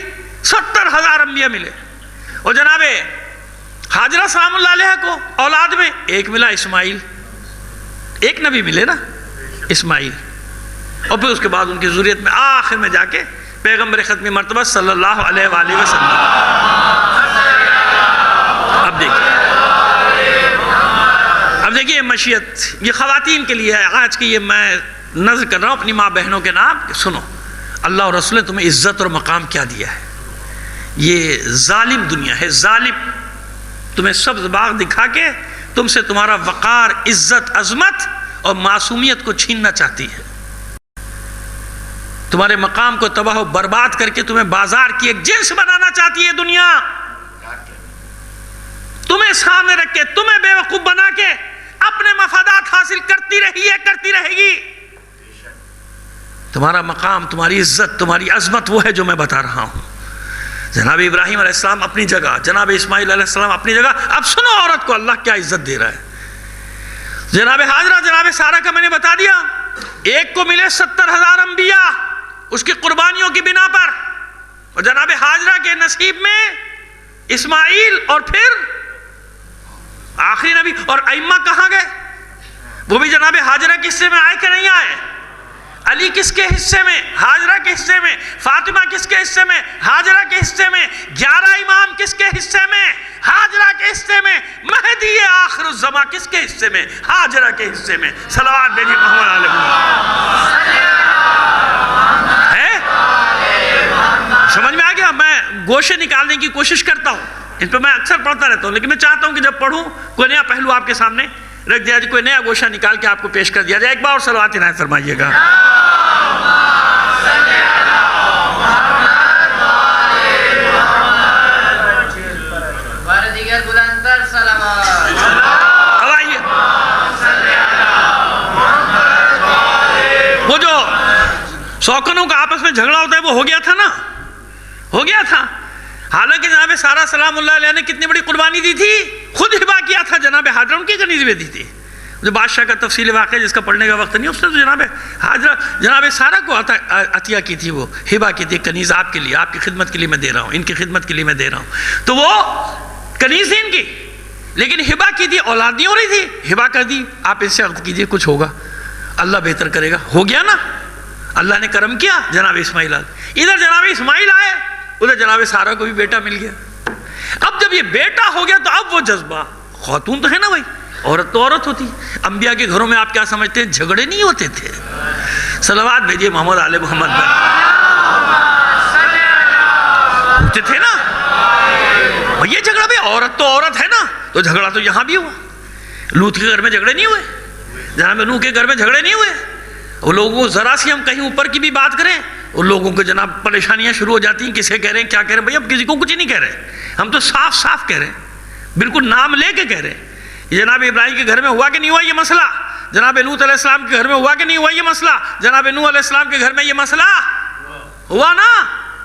70,000 انبیاء ملے۔ اور جناب حاجرہ سلام اللہ علیہ کو اولاد میں ایک ملا، اسماعیل، ایک نبی ملے نا، اسماعیل، اور پھر اس کے بعد ان کی ذریت میں آخر میں جا کے پیغمبر ختمی مرتبہ صلی اللہ علیہ وآلہ وسلم۔ اب دیکھیے مشیت، یہ خواتین کے لیے ہے، آج کی یہ میں نظر کر رہا ہوں اپنی ماں بہنوں کے نام کہ سنو، اللہ اور رسول نے تمہیں عزت اور مقام کیا دیا ہے۔ یہ ظالم دنیا ہے، ظالم تمہیں سبز باغ دکھا کے تم سے تمہارا وقار، عزت، عظمت اور معصومیت کو چھیننا چاہتی ہے، تمہارے مقام کو تباہ و برباد کر کے تمہیں بازار کی ایک جنس بنانا چاہتی ہے دنیا، تمہیں سامنے رکھ کے، تمہیں بے وقوف بنا کے اپنے مفادات حاصل کرتی رہی ہے، کرتی رہے گی۔ تمہارا مقام، تمہاری عزت، تمہاری عظمت وہ ہے جو میں بتا رہا ہوں۔ جناب ابراہیم علیہ السلام اپنی جگہ، جناب اسماعیل علیہ السلام اپنی جگہ، اب سنو عورت کو اللہ کیا عزت دے رہا ہے۔ جناب حاجرہ، جناب سارہ کا میں نے بتا دیا، ایک کو ملے 70,000 انبیاء اس کی قربانیوں کی بنا پر، اور جناب حاجرہ کے نصیب میں اسماعیل اور پھر آخری نبی۔ اور ائمہ کہاں گئے؟ وہ بھی جناب حاجرہ کے حصے میں آئے کہ نہیں آئے؟ علی کس کے حصے میں؟ حاجرہ کے حصے میں۔ فاطمہ کس کے حصے میں؟ حاجرہ کے حصے میں۔ 11 امام کس کے حصے میں؟ حاجرہ کے حصے میں۔ مہدی آخر الزمان کس کے حصے میں؟ حاجرہ کے حصے میں۔ صلوات بھیجیے محمد علیہ وسلم۔ ہے آ گیا. میں گوشے نکالنے کی کوشش کرتا ہوں, ان پہ میں اکثر پڑھتا رہتا ہوں, لیکن میں چاہتا ہوں کہ جب پڑھوں کوئی نیا پہلو آپ کے سامنے رکھ دیا جائے, کوئی نیا گوشہ نکال کے آپ کو پیش کر دیا جائے. ایک بار اور صلوات عنایت فرمائیے گا. وہ جو سوکنوں کا آپس میں جھگڑا ہوتا ہے وہ ہو گیا تھا نا, ہو گیا تھا. حالانکہ جناب سارہ سلام اللہ علیہ نے کتنی بڑی قربانی دی تھی, خود ہبا کیا تھا. جناب حاجرہ ان کی کنیز میں دی تھی. جو بادشاہ کا تفصیل واقعہ جس کا پڑھنے کا وقت نہیں, اس نے تو جناب حاجرہ جناب سارہ کو عطیہ کی تھی, وہ ہبا کی تھی. کنیز آپ کے لیے, آپ کی خدمت کے لیے میں دے رہا ہوں, ان کی خدمت کے لیے میں دے رہا ہوں. تو وہ کنیز تھی ان کی, لیکن ہبا کی تھی, اولاد نہیں ہو رہی تھی, ہبا کر دی. آپ اس سے عرض کیجئے کچھ ہوگا, اللہ بہتر کرے گا. ہو گیا نا, اللہ نے کرم کیا. جناب اسماعیل ادھر جناب اسماعیل آئے, ادھر جناب سارہ کو بھی بیٹا مل گیا. اب جب یہ بیٹا ہو گیا تو اب وہ جذبہ, خاتون تو ہے نا بھائی, عورت تو عورت ہوتی. انبیاء کے گھروں میں آپ کیا سمجھتے ہیں, جھگڑے نہیں ہوتے تھے. صلوات بھیجیے محمد آل محمد پر. ہوتے تھے نا یہ جھگڑا, بھی عورت تو عورت ہے نا, تو جھگڑا تو یہاں بھی ہوا. لوط کے گھر میں جھگڑے نہیں ہوئے, جناب نوح کے گھر میں جھگڑے نہیں ہوئے. وہ لوگوں کو ذرا سی ہم کہیں اوپر کی بھی بات کریں, ان لوگوں کو جناب پریشانیاں شروع ہو جاتی ہیں. کسے کہہ رہے ہیں, کیا کہہ رہے ہیں؟ بھائی ہم کسی کو کچھ نہیں کہہ رہے, ہم تو صاف صاف کہہ رہے ہیں, بالکل نام لے کے کہہ رہے ہیں. جناب ابراہیم کے گھر میں ہوا کہ نہیں ہوا یہ مسئلہ, جناب لوط علیہ السلام کے گھر میں ہوا کہ نہیں ہوا یہ مسئلہ, جناب نوح علیہ السلام کے گھر میں یہ مسئلہ ہوا نا,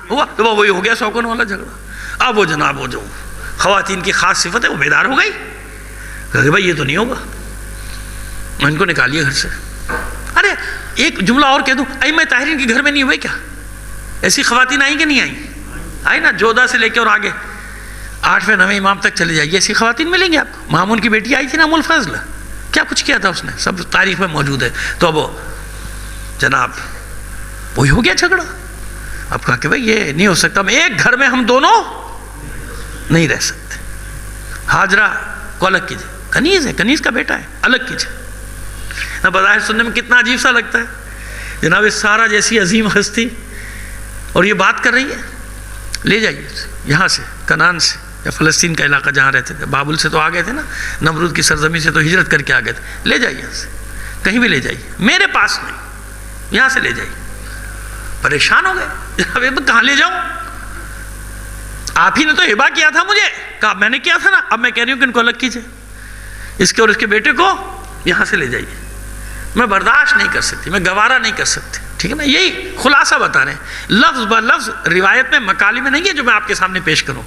ہوا. تو وہ وہی ہو گیا سوکن والا جھگڑا. اب وہ جناب وہ جو خواتین کی خاص صفت ہے وہ بیدار ہو گئی, کہ بھائی یہ تو نہیں ہوگا, ان کو نکالیے گھر سے. ارے ایک جملہ اور کہہ دوں, ائمہ طاہرین کے گھر میں نہیں ہوئے کیا؟ ایسی خواتین آئیں کہ نہیں آئیں؟ آئی نا, جودہ سے لے کے اور آگے 8ویں 9ویں امام تک چلے جائیے, ایسی خواتین ملیں گی آپ کو. مامون کی بیٹی آئی تھی نا ام الفضل, کیا کچھ کیا تھا اس نے, سب تاریخ میں موجود ہے. تو اب جناب وہی ہو گیا جھگڑا. اب کہا کہ بھائی یہ نہیں ہو سکتا, ایک گھر میں ہم دونوں نہیں رہ سکتے. حاجرہ کو الگ کیجئے, کنیز ہے, کنیز کا بیٹا ہے, الگ کیجئے. نہ بظاہر سننے میں کتنا عجیب سا لگتا ہے, جناب سارہ جیسی عظیم ہستی اور یہ بات کر رہی ہے, لے جائیے یہاں سے, کنعان سے یا فلسطین کا علاقہ جہاں رہتے تھے. بابل سے تو آ گئے تھے نا, نمرود کی سرزمین سے تو ہجرت کر کے آ گئے تھے. لے جائیے یہاں سے, کہیں بھی لے جائیے, میرے پاس نہیں, یہاں سے لے جائیے. پریشان ہو گئے, جناب کہاں لے جاؤں, آپ ہی نے تو ہبا کیا تھا مجھے. کہا میں نے کیا تھا نا, اب میں کہہ رہی ہوں کہ ان کو الگ کیجئے, اس کے اور اس کے بیٹے کو یہاں سے لے جائیے. میں برداشت نہیں کر سکتی, میں گوارا نہیں کر سکتی. ٹھیک ہے نا, یہی خلاصہ بتا رہے ہیں, لفظ بہ لفظ روایت میں مقالی میں نہیں ہے جو میں آپ کے سامنے پیش کروں.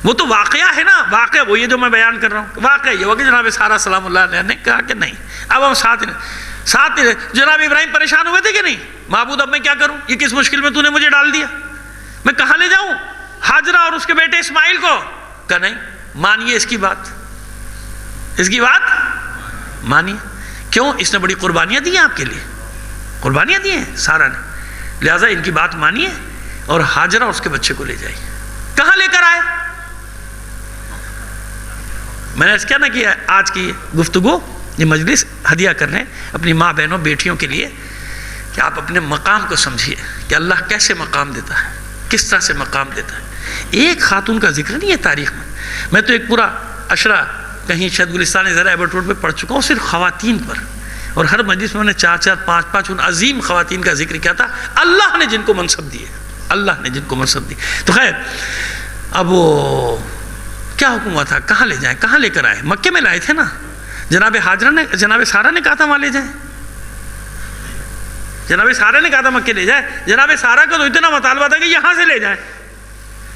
وہ تو واقعہ ہے نا, واقعہ وہ یہ جو میں بیان کر رہا ہوں, واقعہ یہ ہوا کہ جناب سارہ سلام اللہ علیہ نے کہا کہ نہیں, اب ہم ساتھ نہیں. جناب ابراہیم پریشان ہوئے تھے کہ نہیں, معبود اب میں کیا کروں, یہ کس مشکل میں تو نے مجھے ڈال دیا, میں کہاں لے جاؤں حاجرہ اور اس کے بیٹے اسماعیل کو. کہا نہیں, مانیے اس کی بات, اس کی بات مانیے. کیوں, اس نے بڑی قربانیاں دی ہیں آپ کے لیے, قربانیاں دی ہیں سارہ نے, لہٰذا ان کی بات مانیے اور حاجرہ اس کے بچے کو لے جائیے. کہاں لے کر آئے؟ میں نے کیا نہ کیا, آج کی گفتگو یہ مجلس ہدیہ کر رہے ہیں اپنی ماں بہنوں بیٹیوں کے لیے, کہ آپ اپنے مقام کو سمجھیے کہ اللہ کیسے مقام دیتا ہے, کس طرح سے مقام دیتا ہے. ایک خاتون کا ذکر نہیں ہے تاریخ میں, میں تو ایک پورا اشرا کہیں شاید گلستان ذرا ایبٹ روڈ پہ پڑھ چکا ہوں صرف خواتین پر, اور ہر مجلس میں نے 4 4 5 5 ان عظیم خواتین کا ذکر کیا تھا, اللہ نے جن کو منصب دیے, اللہ نے جن کو منصب دی. تو خیر اب وہ کیا حکم ہوا تھا, کہاں لے جائیں, کہاں لے کر آئے؟ مکے میں لائے تھے نا, جناب حاجرہ نے, جناب سارہ نے کہا تھا وہاں لے جائیں, جناب سارہ نے کہا تھا مکے لے جائیں. جناب سارہ کا تو اتنا مطالبہ تھا کہ یہاں سے لے جائیں.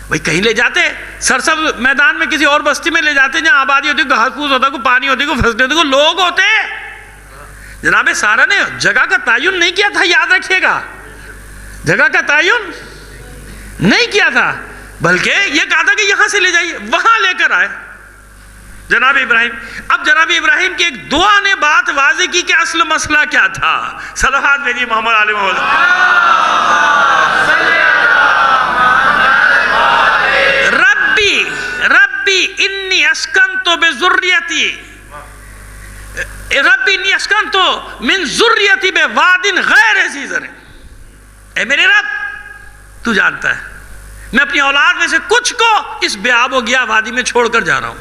بھائی کہیں لے جاتے, سرسبز میدان میں کسی اور بستی میں لے جاتے جہاں آبادی ہوتی, گھاس پھوس ہوتا, کوئی پانی ہوتی, کوئی فصلیں ہوتی, کوئی لوگ ہوتے. جناب سارہ نے جگہ کا تعین نہیں کیا تھا, یاد رکھیے گا, جگہ کا تعین نہیں کیا تھا, بلکہ یہ کہا تھا کہ یہاں سے لے جائیے, وہاں لے کر آئے جناب ابراہیم. اب جناب ابراہیم کی ایک دعا نے بات واضح کی کہ اصل مسئلہ کیا تھا. صلوات بھیجیے محمد علی محمد. ربی انی اسکنتو بذریتی, ربی انی اسکنتو من ذریتی بواد غیر ذی زرع. اے میرے رب, تو جانتا ہے میں اپنی اولاد میں سے کچھ کو اس بے آب و گیا وادی میں چھوڑ کر جا رہا ہوں.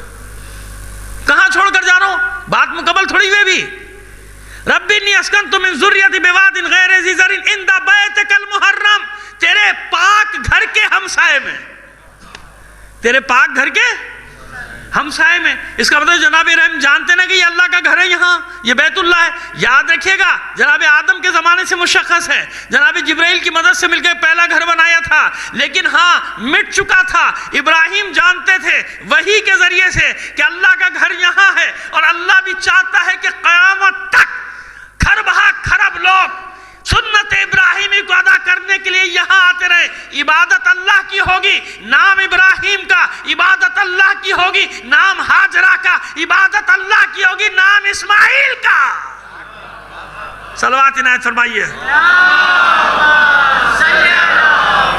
کہاں چھوڑ کر جا رہا ہوں؟ بات مکمل تھوڑی ہوئے بھی. رب انی اسکنت من ذریتی بواد غیر ذی زرع عند بیتک المحرم، تیرے پاک گھر کے ہمسائے میں، تیرے پاک گھر کے ہمسائے میں. اس کا مطلب جناب ابراہیم جانتے نا کہ یہ اللہ کا گھر ہے، یہاں یہ بیت اللہ ہے. یاد رکھیے گا جناب آدم کے زمانے سے مشخص ہے، جناب جبرائیل کی مدد سے مل کے پہلا گھر بنایا تھا، لیکن ہاں مٹ چکا تھا. ابراہیم جانتے تھے وحی کے ذریعے سے کہ اللہ کا گھر یہاں ہے، اور اللہ بھی چاہتا ہے کہ قیامت تک کھر بہا کھرب لوگ سنت ابراہیمی کو ادا کرنے کے لیے یہاں آتے رہے. عبادت اللہ کی ہوگی، نام ابراہیم کا، عبادت اللہ کی ہوگی، نام ہاجرہ کا، عبادت اللہ کی ہوگی، نام اسماعیل کا. صلوات عنایت فرمائیے.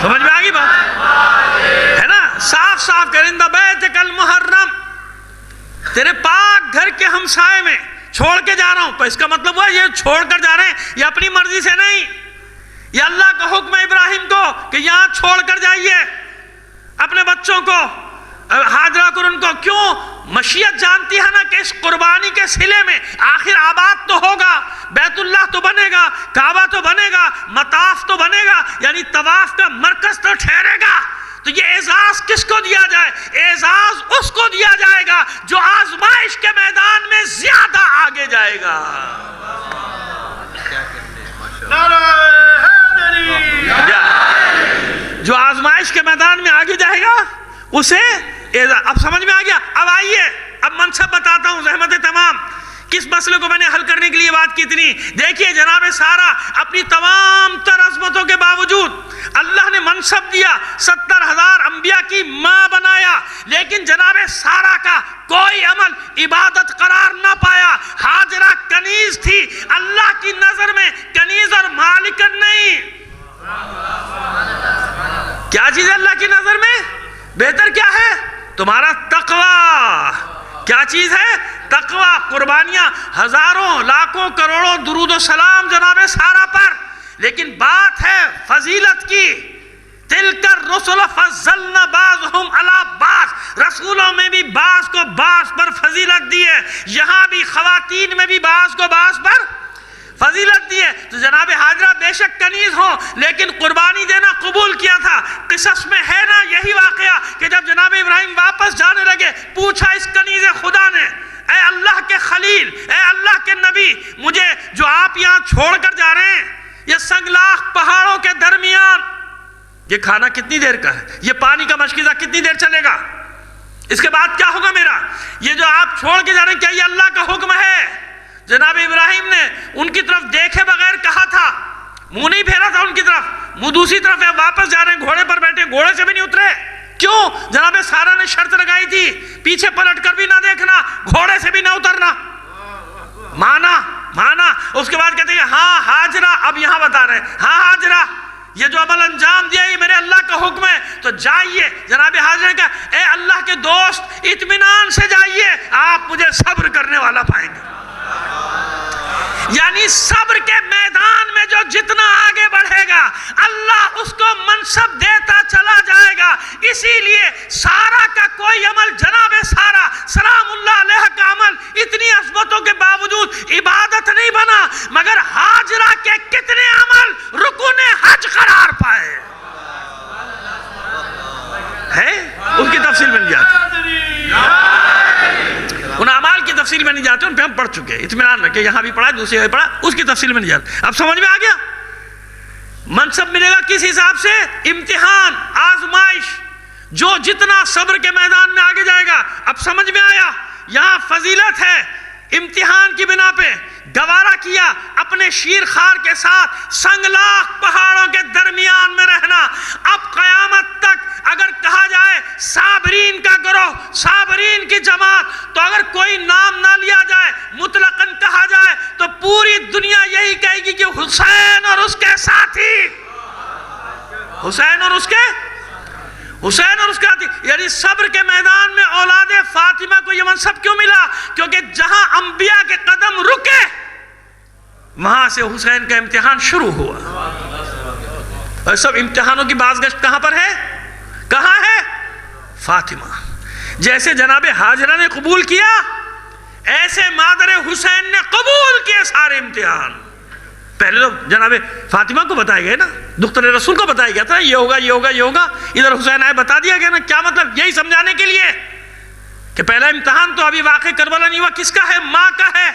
سمجھ میں آگی بات ہے نا؟ صاف صاف کرندہ بیتک المحرم، تیرے پاک گھر کے ہمسائے میں چھوڑ کے جا رہا ہوں. تو اس کا مطلب وہ یہ چھوڑ کر جا رہے ہیں، یہ اپنی مرضی سے نہیں، یہ اللہ کا حکم ہے ابراہیم کو کہ یہاں چھوڑ کر جائیے اپنے بچوں کو، ہاجرہ کو. ان کو کیوں؟ مشیت جانتی ہے نا کہ اس قربانی کے صلے میں آخر آباد تو ہوگا، بیت اللہ تو بنے گا، کعبہ تو بنے گا، مطاف تو بنے گا، یعنی طواف کا مرکز تو ٹھہرے گا. تو یہ اعزاز کس کو دیا جائے؟ اعزاز اس کو دیا جائے گا جو آزمائش کے میدان میں زیادہ آگے جائے گا. جو آزمائش کے میدان میں آگے جائے گا اسے اعزاز. اب سمجھ میں آ گیا؟ اب آئیے اب منصب بتاتا ہوں. زحمت تمام کس مسئلے کو میں نے حل کرنے کے لیے بات کی اتنی. دیکھیے جناب سارا اپنی تمام تر عظمتوں کے باوجود اللہ نے منصب دیا، 70,000 انبیاء کی ماں بنایا، لیکن جناب سارا کا کوئی عمل عبادت قرار نہ پایا. ہاجرہ کنیز تھی، اللہ کی نظر میں کنیز اور مالکن نہیں. کیا چیز ہے اللہ کی نظر میں؟ بہتر کیا ہے؟ تمہارا تقوی. کیا چیز ہے؟ تقوی. قربانیاں ہزاروں لاکھوں کروڑوں درود و سلام جناب سارا پر، لیکن بات ہے فضیلت کی. تلک الرسل فضلنا بعضهم علی بعض، رسولوں میں بھی بعض کو بعض پر فضیلت دی ہے، یہاں بھی خواتین میں بھی بعض کو بعض پر فضیلت دی ہے. تو جناب حاجرہ بے شک کنیز ہو لیکن قربانی دینا قبول کیا تھا. قصص میں ہے نا یہی واقعہ کہ جب جناب ابراہیم واپس جانے لگے پوچھا اس کنیز خدا نے، اے اللہ کے خلیل، اے اللہ کے نبی، مجھے جو آپ یہاں چھوڑ کر جا رہے ہیں یہ سنگلاخ پہاڑوں کے درمیان، یہ کھانا کتنی دیر کا ہے، یہ پانی کا مشکیزہ کتنی دیر چلے گا، اس کے بعد کیا ہوگا میرا، یہ جو آپ چھوڑ کے جا رہے ہیں کیا یہ اللہ کا حکم ہے؟ جناب ابراہیم نے ان کی طرف دیکھے بغیر کہا تھا، منہ نہیں پھیرا تھا ان کی طرف، منہ دوسری طرف ہے. واپس جا رہے ہیں گھوڑے پر بیٹھے، گھوڑے سے بھی نہیں اترے. کیوں؟ جناب سارا نے شرط لگائی تھی پیچھے پلٹ کر بھی نہ دیکھنا، گھوڑے سے بھی نہ اترنا. مانا. اس کے بعد کہتے ہیں ہاں ہاجرہ، اب یہاں بتا رہے ہیں ہاں ہاجرہ یہ جو عمل انجام دیا یہ میرے اللہ کا حکم ہے، تو جائیے. جناب حاجرہ نے کہا اے اللہ کے دوست اطمینان سے جائیے، آپ مجھے صبر کرنے والا پائیں گے. یعنی صبر کے میدان میں جو جتنا آگے بڑھے گا اللہ اس کو منصب دیتا چلا جائے گا. اسی لیے سارا کا کوئی عمل، جناب سارا سلام اللہ علیہ کا عمل اتنی عظمتوں کے باوجود عبادت نہیں بنا، مگر ہاجرہ کے کتنے عمل رکن حج قرار پائے ہے. ان کی تفصیل میں نہیں جاتے، ان اعمال کی تفصیل میں نہیں جاتے، ان پہ ہم پڑھ چکے. اطمینان رکھے، یہاں بھی پڑھا دوسری جگہ پڑھا، اس کی تفصیل میں نہیں جاتے. اب سمجھ میں آ گیا منصب ملے گا کس حساب سے؟ امتحان، آزمائش. جو جتنا صبر کے میدان میں آگے جائے گا. اب سمجھ میں آیا یہاں فضیلت ہے امتحان کی بنا پہ گوارا کیا اپنے شیر خار کے ساتھ سنگلاخ پہاڑوں کے درمیان میں رہنا. اب قیامت تک اگر کہا جائے صابرین کا گروہ، صابرین کی جماعت، تو اگر کوئی نام نہ لیا جائے مطلقاً کہا جائے تو پوری دنیا یہی کہے گی کہ حسین اور اس کے ساتھی، حسین اور اس کے ساتھی. یعنی صبر کے میدان میں اولاد فاطمہ کو یہ منصب کیوں ملا؟ کیونکہ جہاں انبیاء کے قدم رکے وہاں سے حسین کا امتحان شروع ہوا. اور سب امتحانوں کی بازگشت کہاں پر ہے؟ فاطمہ، جیسے جناب حاجرہ نے قبول کیا ایسے مادر حسین نے قبول کیے سارے امتحان۔ پہلے تو جناب فاطمہ کو بتایا گیا نا، دختر رسول کو بتایا گیا تھا یہ ہوگا یہ ہوگا یہ ہوگا، ادھر حسین آئے بتا دیا گیا نا۔ کیا مطلب؟ یہی سمجھانے کے لیے کہ پہلا امتحان تو ابھی واقع کربلا نہیں ہوا، کس کا ہے؟ ماں کا ہے۔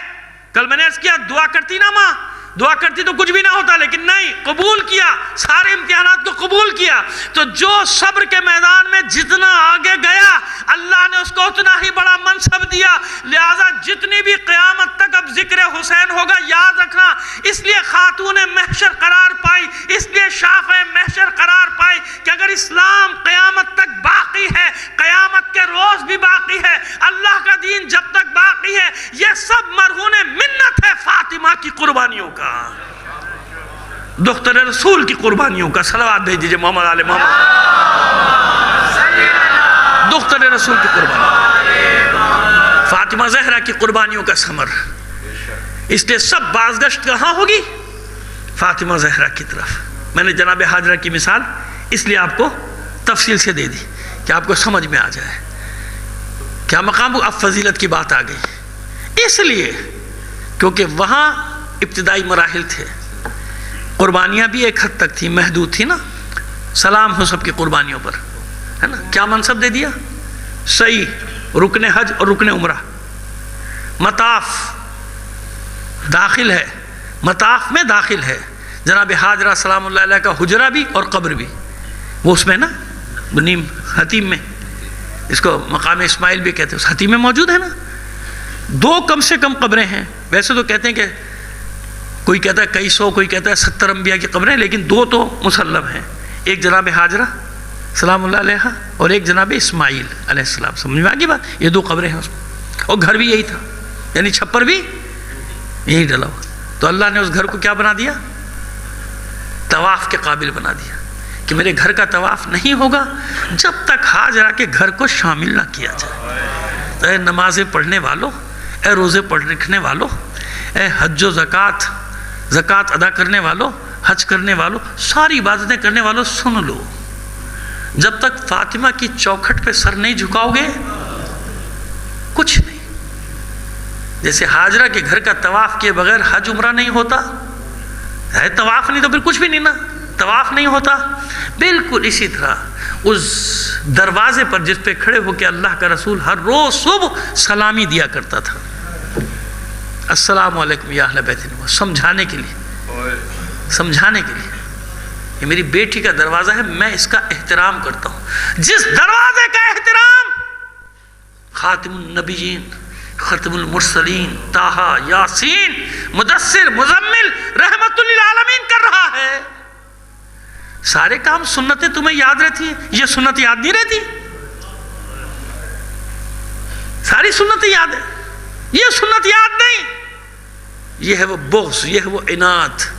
کل میں نے عرض کیا دعا کرتی نا ماں، دعا کرتی تو کچھ بھی نہ ہوتا، لیکن نہیں، قبول کیا، سارے امتحانات کو قبول کیا۔ تو جو صبر کے میدان میں جتنا آگے گیا اللہ نے اس کو اتنا ہی بڑا منصب دیا۔ لہٰذا جتنی بھی قیامت تک اب ذکر حسین ہوگا یاد رکھنا، اس لیے خاتون محشر قرار پائی، اس لیے شافع محشر قرار پائی کہ اگر اسلام قیامت تک باقی ہے، قیامت کے روز بھی باقی ہے، اللہ کا دین جب تک باقی ہے، یہ سب مرہون منت ہے فاطمہ کی قربانیوں کا، دختر رسول کی قربانیوں کا۔ صلوات بھیج دیجئے محمد آل محمد، دختر رسول کی قربانی، فاطمہ زہرا کی قربانیوں کا ثمر۔ اس لیے سب بازگشت کہاں ہوگی؟ فاطمہ زہرا کی طرف۔ میں نے جناب حاجرہ کی مثال اس لیے آپ کو تفصیل سے دے دی کہ آپ کو سمجھ میں آ جائے کیا مقام۔ اب فضیلت کی بات آ گئی، اس لیے کیونکہ وہاں ابتدائی مراحل تھے، قربانیاں بھی ایک حد تک تھی، محدود تھی نا۔ سلام ہو سب کی قربانیوں پر، ہے نا۔ کیا منصب دے دیا؟ صحیح، رکن حج اور رکن عمرہ۔ مطاف داخل ہے، مطاف میں داخل ہے جناب حاجرہ سلام اللہ علیہ کا حجرہ بھی اور قبر بھی، وہ اس میں نا نیم حتیم میں، اس کو مقام اسماعیل بھی کہتے ہیں، اس حتیم میں موجود ہے نا۔ دو کم سے کم قبریں ہیں، ویسے تو کہتے ہیں کہ کوئی کہتا ہے کئی سو، کوئی کہتا ہے 70 انبیاء کی قبریں، لیکن دو تو مسلم ہیں، ایک جناب حاجرہ سلام اللہ علیہ اور ایک جناب اسماعیل علیہ السلام۔ سمجھ میں آگی بات؟ یہ دو قبریں ہیں اس میں، اور گھر بھی یہی تھا، یعنی چھپر بھی یہی ڈلا ہوا۔ تو اللہ نے اس گھر کو کیا بنا دیا؟ طواف کے قابل بنا دیا کہ میرے گھر کا طواف نہیں ہوگا جب تک حاجرہ کے گھر کو شامل نہ کیا جائے۔ تو اے نمازیں پڑھنے والوں، اے روزے رکھنے والوں، اے حج و زکوٰۃ ادا کرنے والوں، حج کرنے والوں، ساری عبادتیں کرنے والوں، سن لو، جب تک فاطمہ کی چوکھٹ پہ سر نہیں جھکاؤ گے کچھ نہیں۔ جیسے حاجرہ کے گھر کا طواف کیے بغیر حج عمرہ نہیں ہوتا ہے، طواف نہیں تو پھر کچھ بھی نہیں نا، طواف نہیں ہوتا۔ بالکل اسی طرح اس دروازے پر جس پہ کھڑے ہو کے اللہ کا رسول ہر روز صبح سلامی دیا کرتا تھا، السلام علیکم یا اہل بیت النبوہ، سمجھانے کے لیے یہ میری بیٹی کا دروازہ ہے، میں اس کا احترام کرتا ہوں۔ جس دروازے کا احترام خاتم النبیین، ختم المرسلین، طٰہٰ، یاسین، مدثر، مزمل، رحمت للعالمین کر رہا ہے، سارے کام سنتیں تمہیں یاد رہتی ہیں، یہ سنت یاد نہیں رہتی؟ ساری سنتیں یاد ہے، یہ سنت یاد نہیں۔ یہ ہے وہ بغض، یہ ہے وہ عناد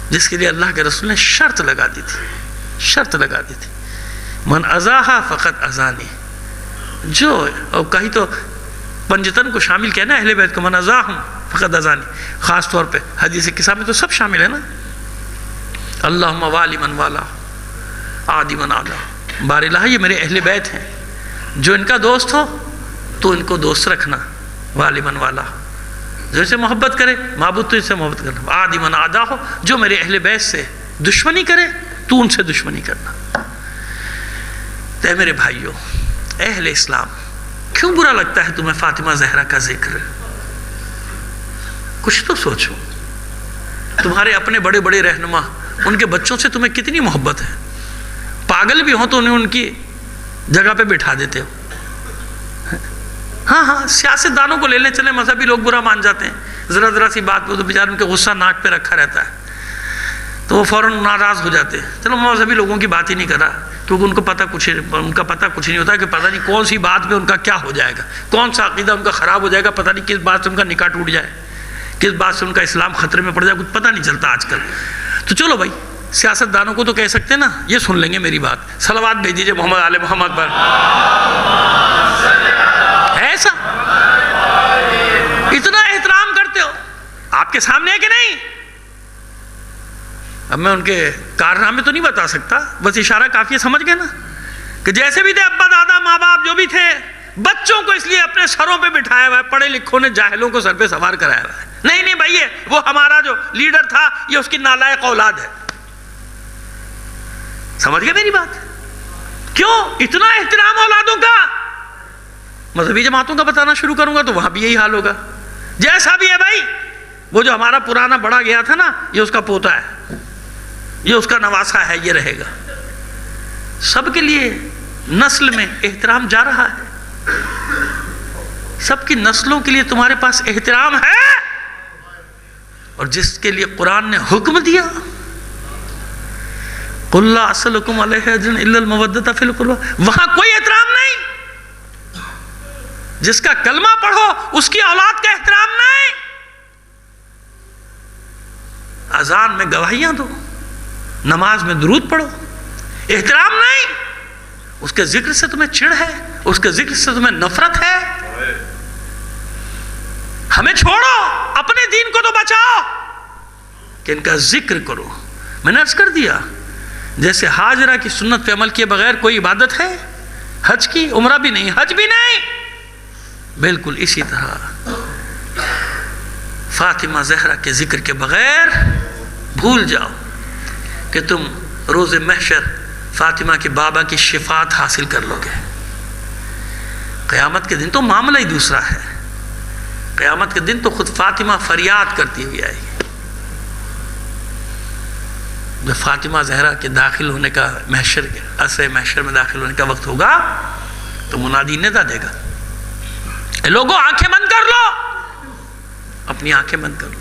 جس کے لیے اللہ کے رسول نے شرط لگا دی تھی، من ازاہا فقط ازانی، جو اور کہیں تو پنجتن کو شامل کہنا اہل بیت کو، من ازاہم فقط ازانی، خاص طور پہ حدیث کتاب میں تو سب شامل ہے نا۔ اللہم والی من والا عادی من عادا، بار الہ یہ میرے اہل بیت ہیں، جو ان کا دوست ہو تو ان کو دوست رکھنا، والی من والا، جو اسے محبت کرے معبود تو اس سے محبت کرنا، عادی من عادا ہو، جو میرے اہل بیت سے دشمنی کرے تو ان سے دشمنی کرنا۔ اے میرے بھائیوں، اہل اسلام، کیوں برا لگتا ہے تمہیں فاطمہ زہرا کا ذکر؟ کچھ تو سوچو، تمہارے اپنے بڑے بڑے رہنما، ان کے بچوں سے تمہیں کتنی محبت ہے، پاگل بھی ہوں تو انہیں ان کی جگہ پہ بٹھا دیتے ہو۔ ہاں سیاست دانوں کو لینے چلے، مذہبی لوگ برا مان جاتے ہیں، ذرا سی بات پہ تو بیچارے ان کے غصہ ناک پہ رکھا رہتا ہے تو وہ فوراً ناراض ہو جاتے ہیں۔ چلو مذہبی لوگوں کی بات ہی نہیں کر رہا، کیونکہ ان کا پتہ کچھ نہیں ہوتا کہ پتہ نہیں کون سی بات پہ ان کا کیا ہو جائے گا، کون سا عقیدہ ان کا خراب ہو جائے گا، پتہ نہیں کس بات سے ان کا نکاح ٹوٹ جائے، کس بات سے ان کا اسلام خطرے میں پڑ جائے، کچھ پتہ نہیں چلتا آج کل۔ تو چلو بھائی، سیاست دانوں کو تو کہہ سکتے ہیں نا، یہ سن لیں گے میری بات، صلوات بھیج دیجئے محمد آل محمد پر۔ ایسا اتنا احترام کرتے ہو، آپ کے سامنے ہے کہ نہیں؟ اب میں ان کے کارنامے تو نہیں بتا سکتا، بس اشارہ کافی ہے، سمجھ گئے نا، کہ جیسے بھی تھے ابا ماں باپ جو بھی تھے بچوں کو اس لیے اپنے سروں پہ بٹھایا ہوا ہے، پڑھے لکھوں نے جاہلوں کو سر پہ سوار کرایا ہوا ہے، نہیں بھائی وہ ہمارا جو لیڈر تھا یہ اس کی نالائق اولاد ہے. سمجھ گئے میری بات؟ کیوں اتنا احترام اولادوں کا؟ مذہبی جماعتوں کا بتانا شروع کروں گا تو وہاں بھی یہی حال ہوگا. جیسا بھی ہے بھائی، وہ جو ہمارا پرانا بڑا گیا تھا نا، یہ اس کا پوتا ہے، یہ اس کا نواسا ہے، یہ رہے گا. سب کے لیے نسل میں احترام جا رہا ہے، سب کی نسلوں کے لیے تمہارے پاس احترام ہے. اور جس کے لیے قرآن نے حکم دیا قُلْ لَا أَسْأَلُكُمْ عَلَيْهِ أَجْرًا إِلَّا الْمَوَدَّةَ فِي الْقُرْبَى، وہاں کوئی احترام نہیں. جس کا کلمہ پڑھو اس کی اولاد کا احترام نہیں. اذان میں گواہیاں دو، نماز میں درود پڑھو، احترام نہیں. اس کے ذکر سے تمہیں چڑ ہے، اس کے ذکر سے تمہیں نفرت ہے. ہمیں چھوڑو، اپنے دین کو تو بچاؤ کہ ان کا ذکر کرو. میں نے عرض کر دیا جیسے حاجرہ کی سنت پہ عمل کیے بغیر کوئی عبادت ہے؟ حج کی، عمرہ بھی نہیں، حج بھی نہیں. بالکل اسی طرح فاطمہ زہرا کے ذکر کے بغیر بھول جاؤ کہ تم روز محشر فاطمہ کے بابا کی شفاعت حاصل کر لو گے. قیامت کے دن تو معاملہ ہی دوسرا ہے. قیامت کے دن تو خود فاطمہ فریاد کرتی ہوئی آئے گی. جب فاطمہ زہرا کے داخل ہونے کا محشر کے عصر محشر میں داخل ہونے کا وقت ہوگا تو منادی ندا دے گا، اے لوگوں آنکھیں بند کر لو، اپنی آنکھیں بند کر لو.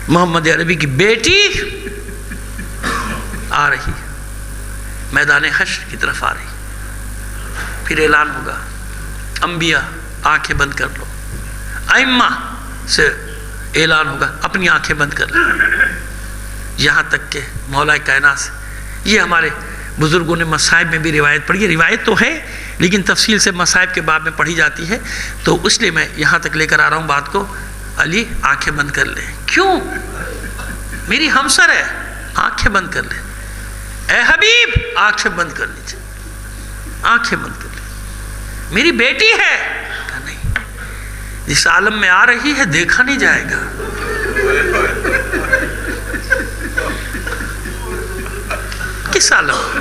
محمد عربی کی بیٹی آ رہی، میدان حشر کی طرف آ رہی. پھر اعلان ہوگا، انبیاء آنکھیں بند کر لو. ائمہ سے اعلان ہوگا، اپنی آنکھیں بند کر لو. یہاں تک کہ مولا کائنات سے، یہ ہمارے بزرگوں نے مصائب میں بھی روایت پڑھی ہے، روایت تو ہے لیکن تفصیل سے مصائب کے باب میں پڑھی جاتی ہے، تو اس لیے میں یہاں تک لے کر آ رہا ہوں بات کو. علی آنکھیں بند کر لے. کیوں؟ میری ہمسر ہے، آنکھیں بند کر لے. اے حبیب آنکھیں بند کر لیجیے، آنکھیں بند کر لے. میری بیٹی ہے، کہا نہیں، جس عالم میں آ رہی ہے دیکھا نہیں جائے گا. کس عالم؟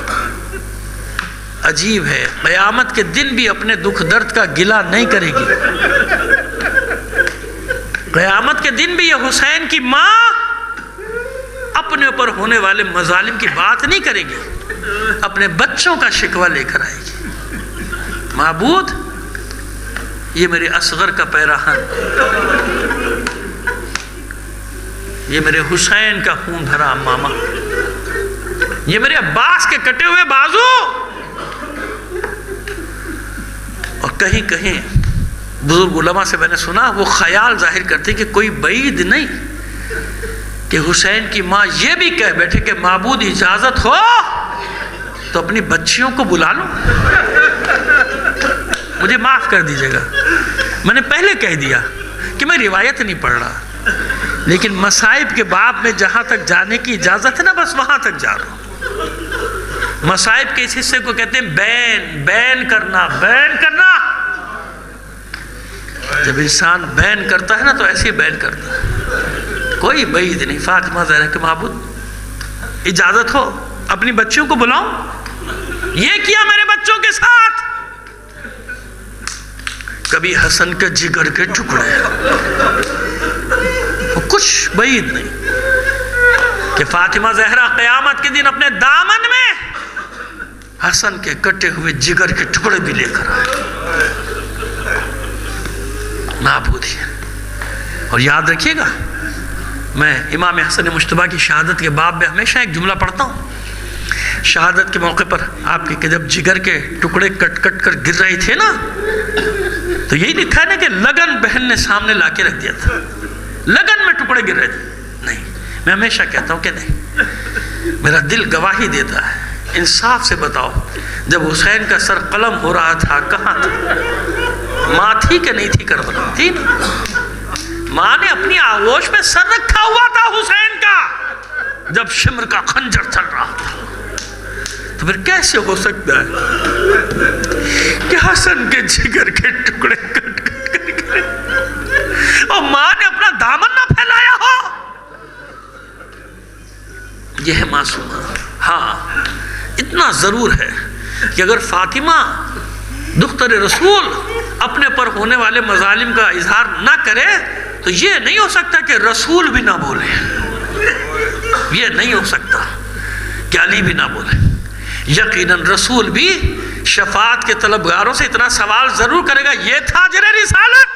عجیب ہے، قیامت کے دن بھی اپنے دکھ درد کا گلہ نہیں کرے گی. قیامت کے دن بھی یہ حسین کی ماں اپنے اوپر ہونے والے مظالم کی بات نہیں کرے گی، اپنے بچوں کا شکوہ لے کر آئے گی. معبود، یہ میرے اصغر کا پیراہن، یہ میرے حسین کا خون بھرا ماما، یہ میرے عباس کے کٹے ہوئے بازو. اور کہیں کہیں بزرگ علماء سے میں نے سنا وہ خیال ظاہر کرتے کہ کوئی بعید نہیں کہ حسین کی ماں یہ بھی کہہ بیٹھے کہ معبود اجازت ہو تو اپنی بچیوں کو بلا لو. مجھے معاف کر دیجیے گا، میں نے پہلے کہہ دیا کہ میں روایت نہیں پڑھ رہا، لیکن مصائب کے باب میں جہاں تک جانے کی اجازت ہے نا بس وہاں تک جا رہا ہوں. مصائب کے اس حصے کو کہتے ہیں بین کرنا. بین کرنا، جب انسان بین کرتا ہے نا تو ایسے ہی بین کرتا ہے، کوئی بعید نہیں. فاطمہ زہرا کے معبود اجازت ہو اپنی بچیوں کو بلاؤں. یہ کیا میرے بچوں کے ساتھ. کبھی حسن کے جگر کے ٹکڑے، کچھ بعید نہیں کہ فاطمہ زہرا قیامت کے دن اپنے دامن میں حسن کے کٹے ہوئے جگر کے ٹکڑے بھی لے کر آئے. معبودی. اور یاد رکھیے گا، میں امام حسن مجتبیٰ کی شہادت کے باب میں ہمیشہ ایک جملہ پڑھتا ہوں. شہادت کے موقع پر آپ کے جب جگر کے ٹکڑے کٹ کٹ کر گر رہے تھے نا تو یہی لکھا ہے نا کہ لگن بہن نے سامنے لا کے رکھ دیا تھا. لگن میں ٹکڑے گر رہے تھے. نہیں، میں ہمیشہ کہتا ہوں کہ نہیں، میرا دل گواہی دیتا ہے. انصاف سے بتاؤ، جب حسین کا سر قلم ہو رہا تھا کہاں تھا؟ ماں تھی کہ نہیں تھی؟ کربلا تھی. ماں نے اپنی آغوش میں سر رکھا ہوا تھا حسین کا جب شمر کا خنجر چل رہا تھا. تو پھر کیسے ہو سکتا ہے کہ حسن کے جگر کے ٹکڑے کٹ کٹ کر اور ماں نے اپنا دامن نہ پھیلایا ہو؟ یہ ہے معصومہ۔ ہاں اتنا ضرور ہے کہ اگر فاطمہ دختر رسول اپنے پر ہونے والے مظالم کا اظہار نہ کرے تو یہ نہیں ہو سکتا کہ رسول بھی نہ بولے، یہ نہیں ہو سکتا کہ علی بھی نہ بولے۔ یقیناً رسول بھی شفاعت کے طلبگاروں سے اتنا سوال ضرور کرے گا، یہ تھا تاجر رسالت،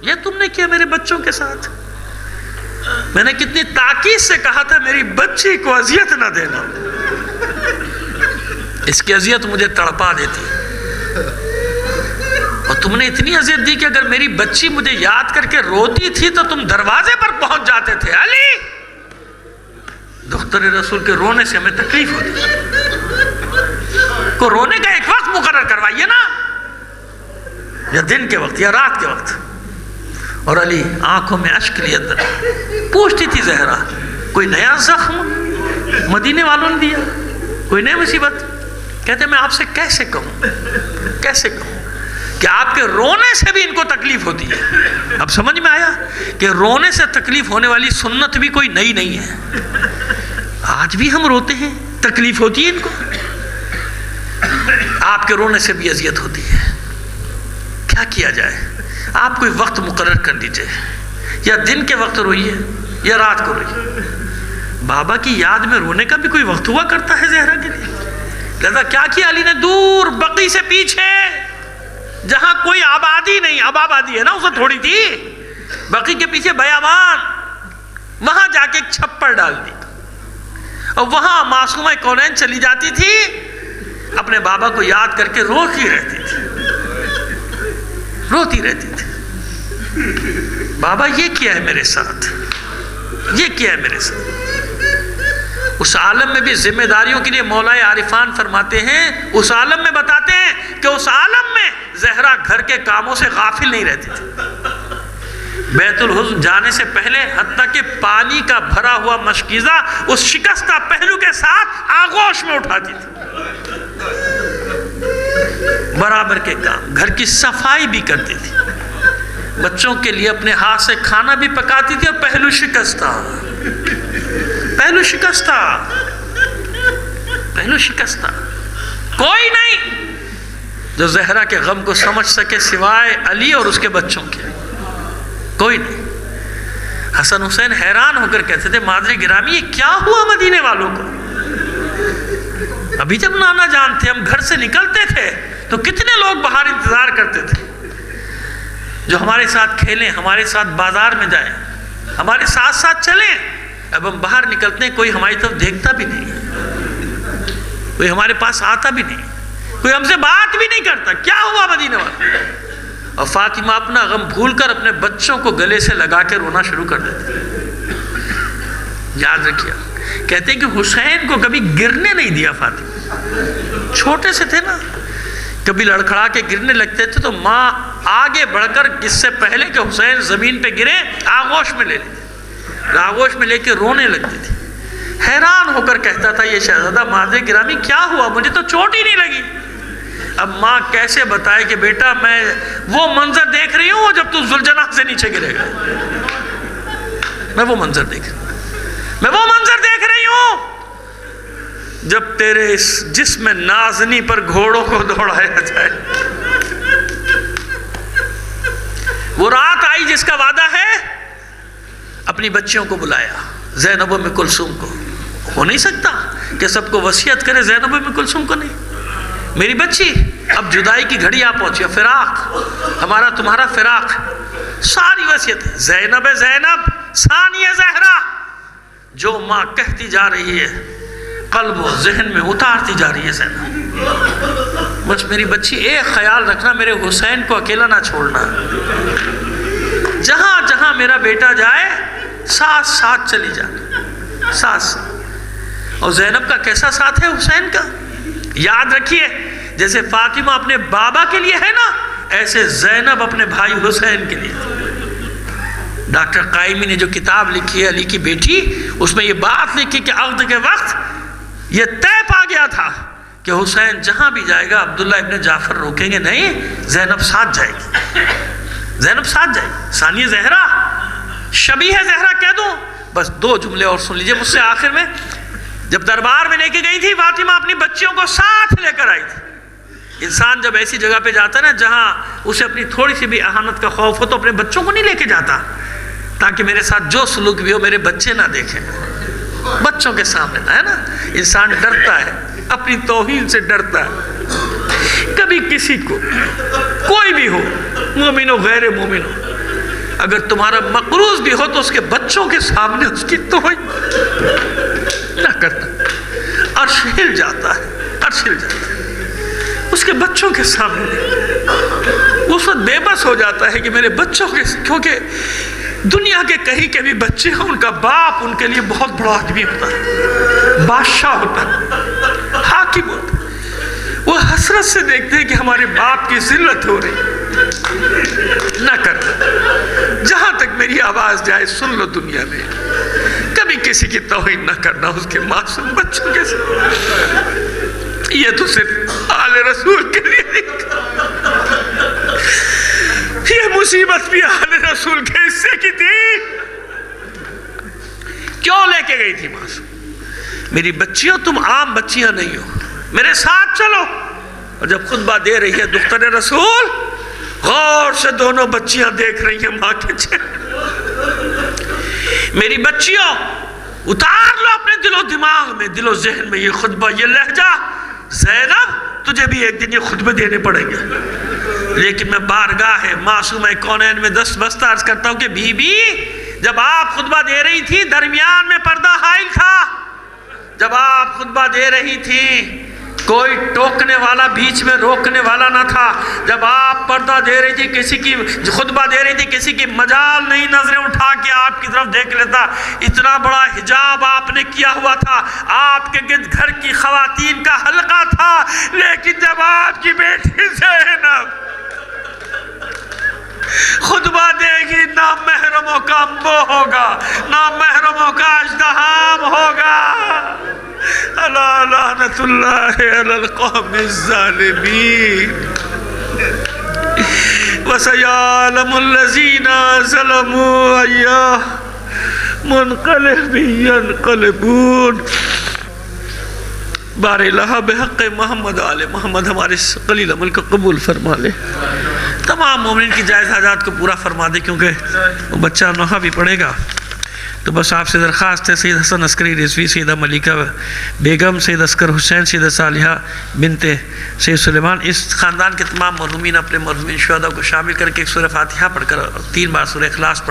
یہ تم نے کیا میرے بچوں کے ساتھ؟ میں نے کتنی تاکید سے کہا تھا میری بچی کو اذیت نہ دینا، اس کی اذیت مجھے تڑپا دیتی، اور تم نے اتنی اذیت دی کہ اگر میری بچی مجھے یاد کر کے روتی تھی تو تم دروازے پر پہنچ جاتے تھے۔ علی، دختر رسول کے رونے سے ہمیں تکلیف ہوتی، کو رونے کا ایک وقت مقرر کروائیے نا، یا دن کے وقت یا رات کے وقت۔ اور علی آنکھوں میں اشک لیے اندر پوچھتی تھی زہرا، کوئی نیا زخم مدینے والوں نے دیا، کوئی نئی مصیبت؟ کہتے میں آپ سے کیسے کہوں کہ آپ کے رونے سے بھی ان کو تکلیف ہوتی ہے۔ اب سمجھ میں آیا کہ رونے سے تکلیف ہونے والی سنت بھی کوئی نئی نہیں ہے، آج بھی ہم روتے ہیں، تکلیف ہوتی ہے ان کو، آپ کے رونے سے بھی اذیت ہوتی ہے۔ کیا کیا جائے؟ آپ کوئی وقت مقرر کر لیجئے، یا دن کے وقت روئیے یا رات کو روئیے۔ بابا کی یاد میں رونے کا بھی کوئی وقت ہوا کرتا ہے زہرا کے لیے۔ لہذا کیا کیا علی نے؟ دور بقی سے پیچھے جہاں کوئی آبادی نہیں، اب آبادی ہے نا، اسے تھوڑی تھی، بقی کے پیچھے بیابان، وہاں جا کے ایک چھپر ڈال دی، اور وہاں معصومہ کونین چلی جاتی تھی، اپنے بابا کو یاد کر کے روتی رہتی تھی، روتی رہتی تھی، بابا یہ کیا ہے میرے ساتھ، یہ کیا ہے میرے ساتھ۔ اس عالم میں بھی ذمہ داریوں کے لیے مولا عارفان فرماتے ہیں، اس عالم میں بتاتے ہیں کہ اس عالم میں زہرا گھر کے کاموں سے غافل نہیں رہتی تھی۔ بیت الحزن جانے سے پہلے حتیٰ کہ پانی کا بھرا ہوا مشکیزہ اس شکستہ پہلو کے ساتھ آغوش میں اٹھاتی تھی، برابر کے کام، گھر کی صفائی بھی کرتی تھی، بچوں کے لیے اپنے ہاتھ سے کھانا بھی پکاتی تھی، اور پہلو شکستہ، پہلو شکستہ، پہلو شکستہ، کوئی نہیں جو زہرا کے غم کو سمجھ سکے سوائے علی اور اس کے بچوں کے، کوئی نہیں۔ حسن حسین حیران ہو کر کہتے تھے، مادر گرامی یہ کیا ہوا مدینے والوں کو؟ ابھی جب نانا جان تھے، ہم گھر سے نکلتے تھے تو کتنے لوگ باہر انتظار کرتے تھے جو ہمارے ساتھ کھیلیں، ہمارے ساتھ بازار میں جائیں، ہمارے ساتھ ساتھ چلیں۔ اب ہم باہر نکلتے ہیں، کوئی ہماری طرف دیکھتا بھی نہیں، کوئی ہمارے پاس آتا بھی نہیں، کوئی ہم سے بات بھی نہیں کرتا، کیا ہوا مدینے والے؟ اور فاطمہ اپنا غم بھول کر اپنے بچوں کو گلے سے لگا کے رونا شروع کر دیتے۔ یاد رکھیے، کہتے ہیں کہ حسین کو کبھی گرنے نہیں دیا فاطمہ، چھوٹے سے تھے نا، کبھی لڑکھڑا کے گرنے لگتے تھے تو ماں آگے بڑھ کر اس سے پہلے کہ حسین زمین پہ گرے آغوش میں لے لیتے، آغوش میں لے کے رونے لگتی تھی۔ حیران ہو کر کہتا تھا یہ شہزادہ، مادر گرامی کیا ہوا؟ مجھے تو چوٹ ہی نہیں لگی۔ اب ماں کیسے بتائے کہ بیٹا میں وہ منظر دیکھ رہی ہوں جب تو ذوالجناح سے نیچے گرے گا، میں وہ منظر دیکھ رہی ہوں جب تیرے اس جسم نازنی پر گھوڑوں کو دوڑایا جائے۔ وہ رات آئی جس کا وعدہ ہے، اپنی بچیوں کو بلایا، زینب ام کلثوم کو۔ ہو نہیں سکتا کہ سب کو وصیت کرے، زینب ام کلثوم کو نہیں۔ میری بچی، اب جدائی کی گھڑی آ پہنچی، فراق، ہمارا تمہارا فراق، ساری وصیت ہے، زینب زینب ثانیہ زہرا، جو ماں کہتی جا رہی ہے قلب و ذہن میں اتارتی جا رہی ہے زینب۔ بس میری بچی ایک خیال رکھنا، میرے حسین کو اکیلا نہ چھوڑنا، جہاں جہاں میرا بیٹا جائے ساتھ ساتھ چلی جانا، ساتھ۔ اور زینب کا کیسا ساتھ ہے حسین کا؟ یاد رکھیے، جیسے فاطمہ اپنے بابا کے لیے ہے نا، ایسے زینب اپنے بھائی حسین کے لیے۔ ڈاکٹر قائمی نے جو کتاب لکھی ہے علی کی بیٹی، اس میں یہ بات لکھی کہ عقد کے وقت یہ طے پا گیا تھا کہ حسین جہاں بھی جائے گا عبداللہ ابن جعفر روکیں گے نہیں، زینب ساتھ جائے گی، زینب ساتھ جائے گی، ثانیہ زہرا، شبیہ زہرا کہہ دو، بس 2 جملے اور سن لیجئے مجھ سے آخر میں۔ جب دربار میں لے کے گئی تھی فاطمہ اپنی بچیوں کو ساتھ لے کر آئی تھی۔ انسان جب ایسی جگہ پہ جاتا ہے نا جہاں اسے اپنی تھوڑی سی بھی اہانت کا خوف ہو تو اپنے بچوں کو نہیں لے کے جاتا، تاکہ میرے ساتھ جو سلوک بھی ہو میرے بچے نہ دیکھیں، بچوں کے سامنے نہ، ہے نا، انسان ڈرتا ہے، اپنی توہین سے ڈرتا ہے۔ کبھی کسی کو کوئی بھی ہو، مومن ہو غیر مومن ہو، اگر تمہارا مقروض بھی ہو تو اس کے بچوں کے سامنے اس کی توہین نہ کرنا۔ عرش ہل جاتا ہے، عرش ہل جاتا ہے اس کے بچوں کے سامنے۔ اس وقت بے بس ہو جاتا ہے کہ میرے بچوں کے، کیونکہ دنیا کے کہیں کے بھی بچے ہیں، ان کا باپ ان کے لیے بہت بڑا آدمی ہوتا ہے، بادشاہ ہوتا ہے، حاکم ہوتا ہے۔ وہ حسرت سے دیکھتے ہیں کہ ہمارے باپ کی ذلت ہو رہی، نہ کرنا، جہاں تک میری آواز جائے سن لو دنیا میں، کبھی کسی کی توہین نہ کرنا اس کے معصوم بچوں کے ساتھ۔ یہ تو صرف آل رسول کے لیے یہ مصیبت بھی آل رسول کے حصے کی تھی۔ کیوں لے کے گئی تھی معصوم؟ میری بچیوں تم عام بچیاں نہیں ہو، میرے ساتھ چلو۔ اور جب خطبہ دے رہی ہے دختر رسول، غور سے دونوں بچیاں دیکھ رہی ہیں ماں کے چہرے۔ میری بچیوں اتار لو اپنے دل و دماغ میں، دل و ذہن میں یہ خطبہ، یہ لہجہ، زینب تجھے بھی ایک دن یہ خطبے دینے پڑیں گے۔ لیکن میں بارگاہ معصومہ کونین میں دست بستہ عرض کرتا ہوں کہ بی بی، جب آپ خطبہ دے رہی تھی درمیان میں پردہ حائل تھا، جب آپ خطبہ دے رہی تھی کوئی ٹوکنے والا بیچ میں روکنے والا نہ تھا، جب آپ پردہ دے رہی تھی کسی کی خطبہ دے رہی تھی کسی کی مجال نہیں نظریں اٹھا کے آپ کی طرف دیکھ لیتا، اتنا بڑا حجاب آپ نے کیا ہوا تھا، آپ کے گرد گھر کی خواتین کا حلقہ تھا۔ لیکن جب آپ کی بیٹی زینب خطبہ دے گی، نامحرموں کا امبو ہوگا، نامحرموں کا ازدحام ہوگا۔ الا لعنت اللہ علی القوم الظالمین وسیعلم الذین ظلموا ای منقلب ینقلبون۔ بار الہ بحق محمد آل محمد ہمارے قلیل عمل کو قبول فرما لے، تمام مومنین کی جائز حاجات کو پورا فرما دے، کیونکہ وہ بچہ نوحہ بھی پڑھے گا۔ تو بس آپ سے درخواست ہے، سید حسن عسکری رضوی، سیدہ ملکہ بیگم، سید عسکر حسین، سیدہ صالحہ بنت سید سلیمان، اس خاندان کے تمام مرحومین اپنے مرحومین شہداء کو شامل کر کے ایک سورہ فاتحہ پڑھ کر 3 بار سورہ اخلاص پڑھ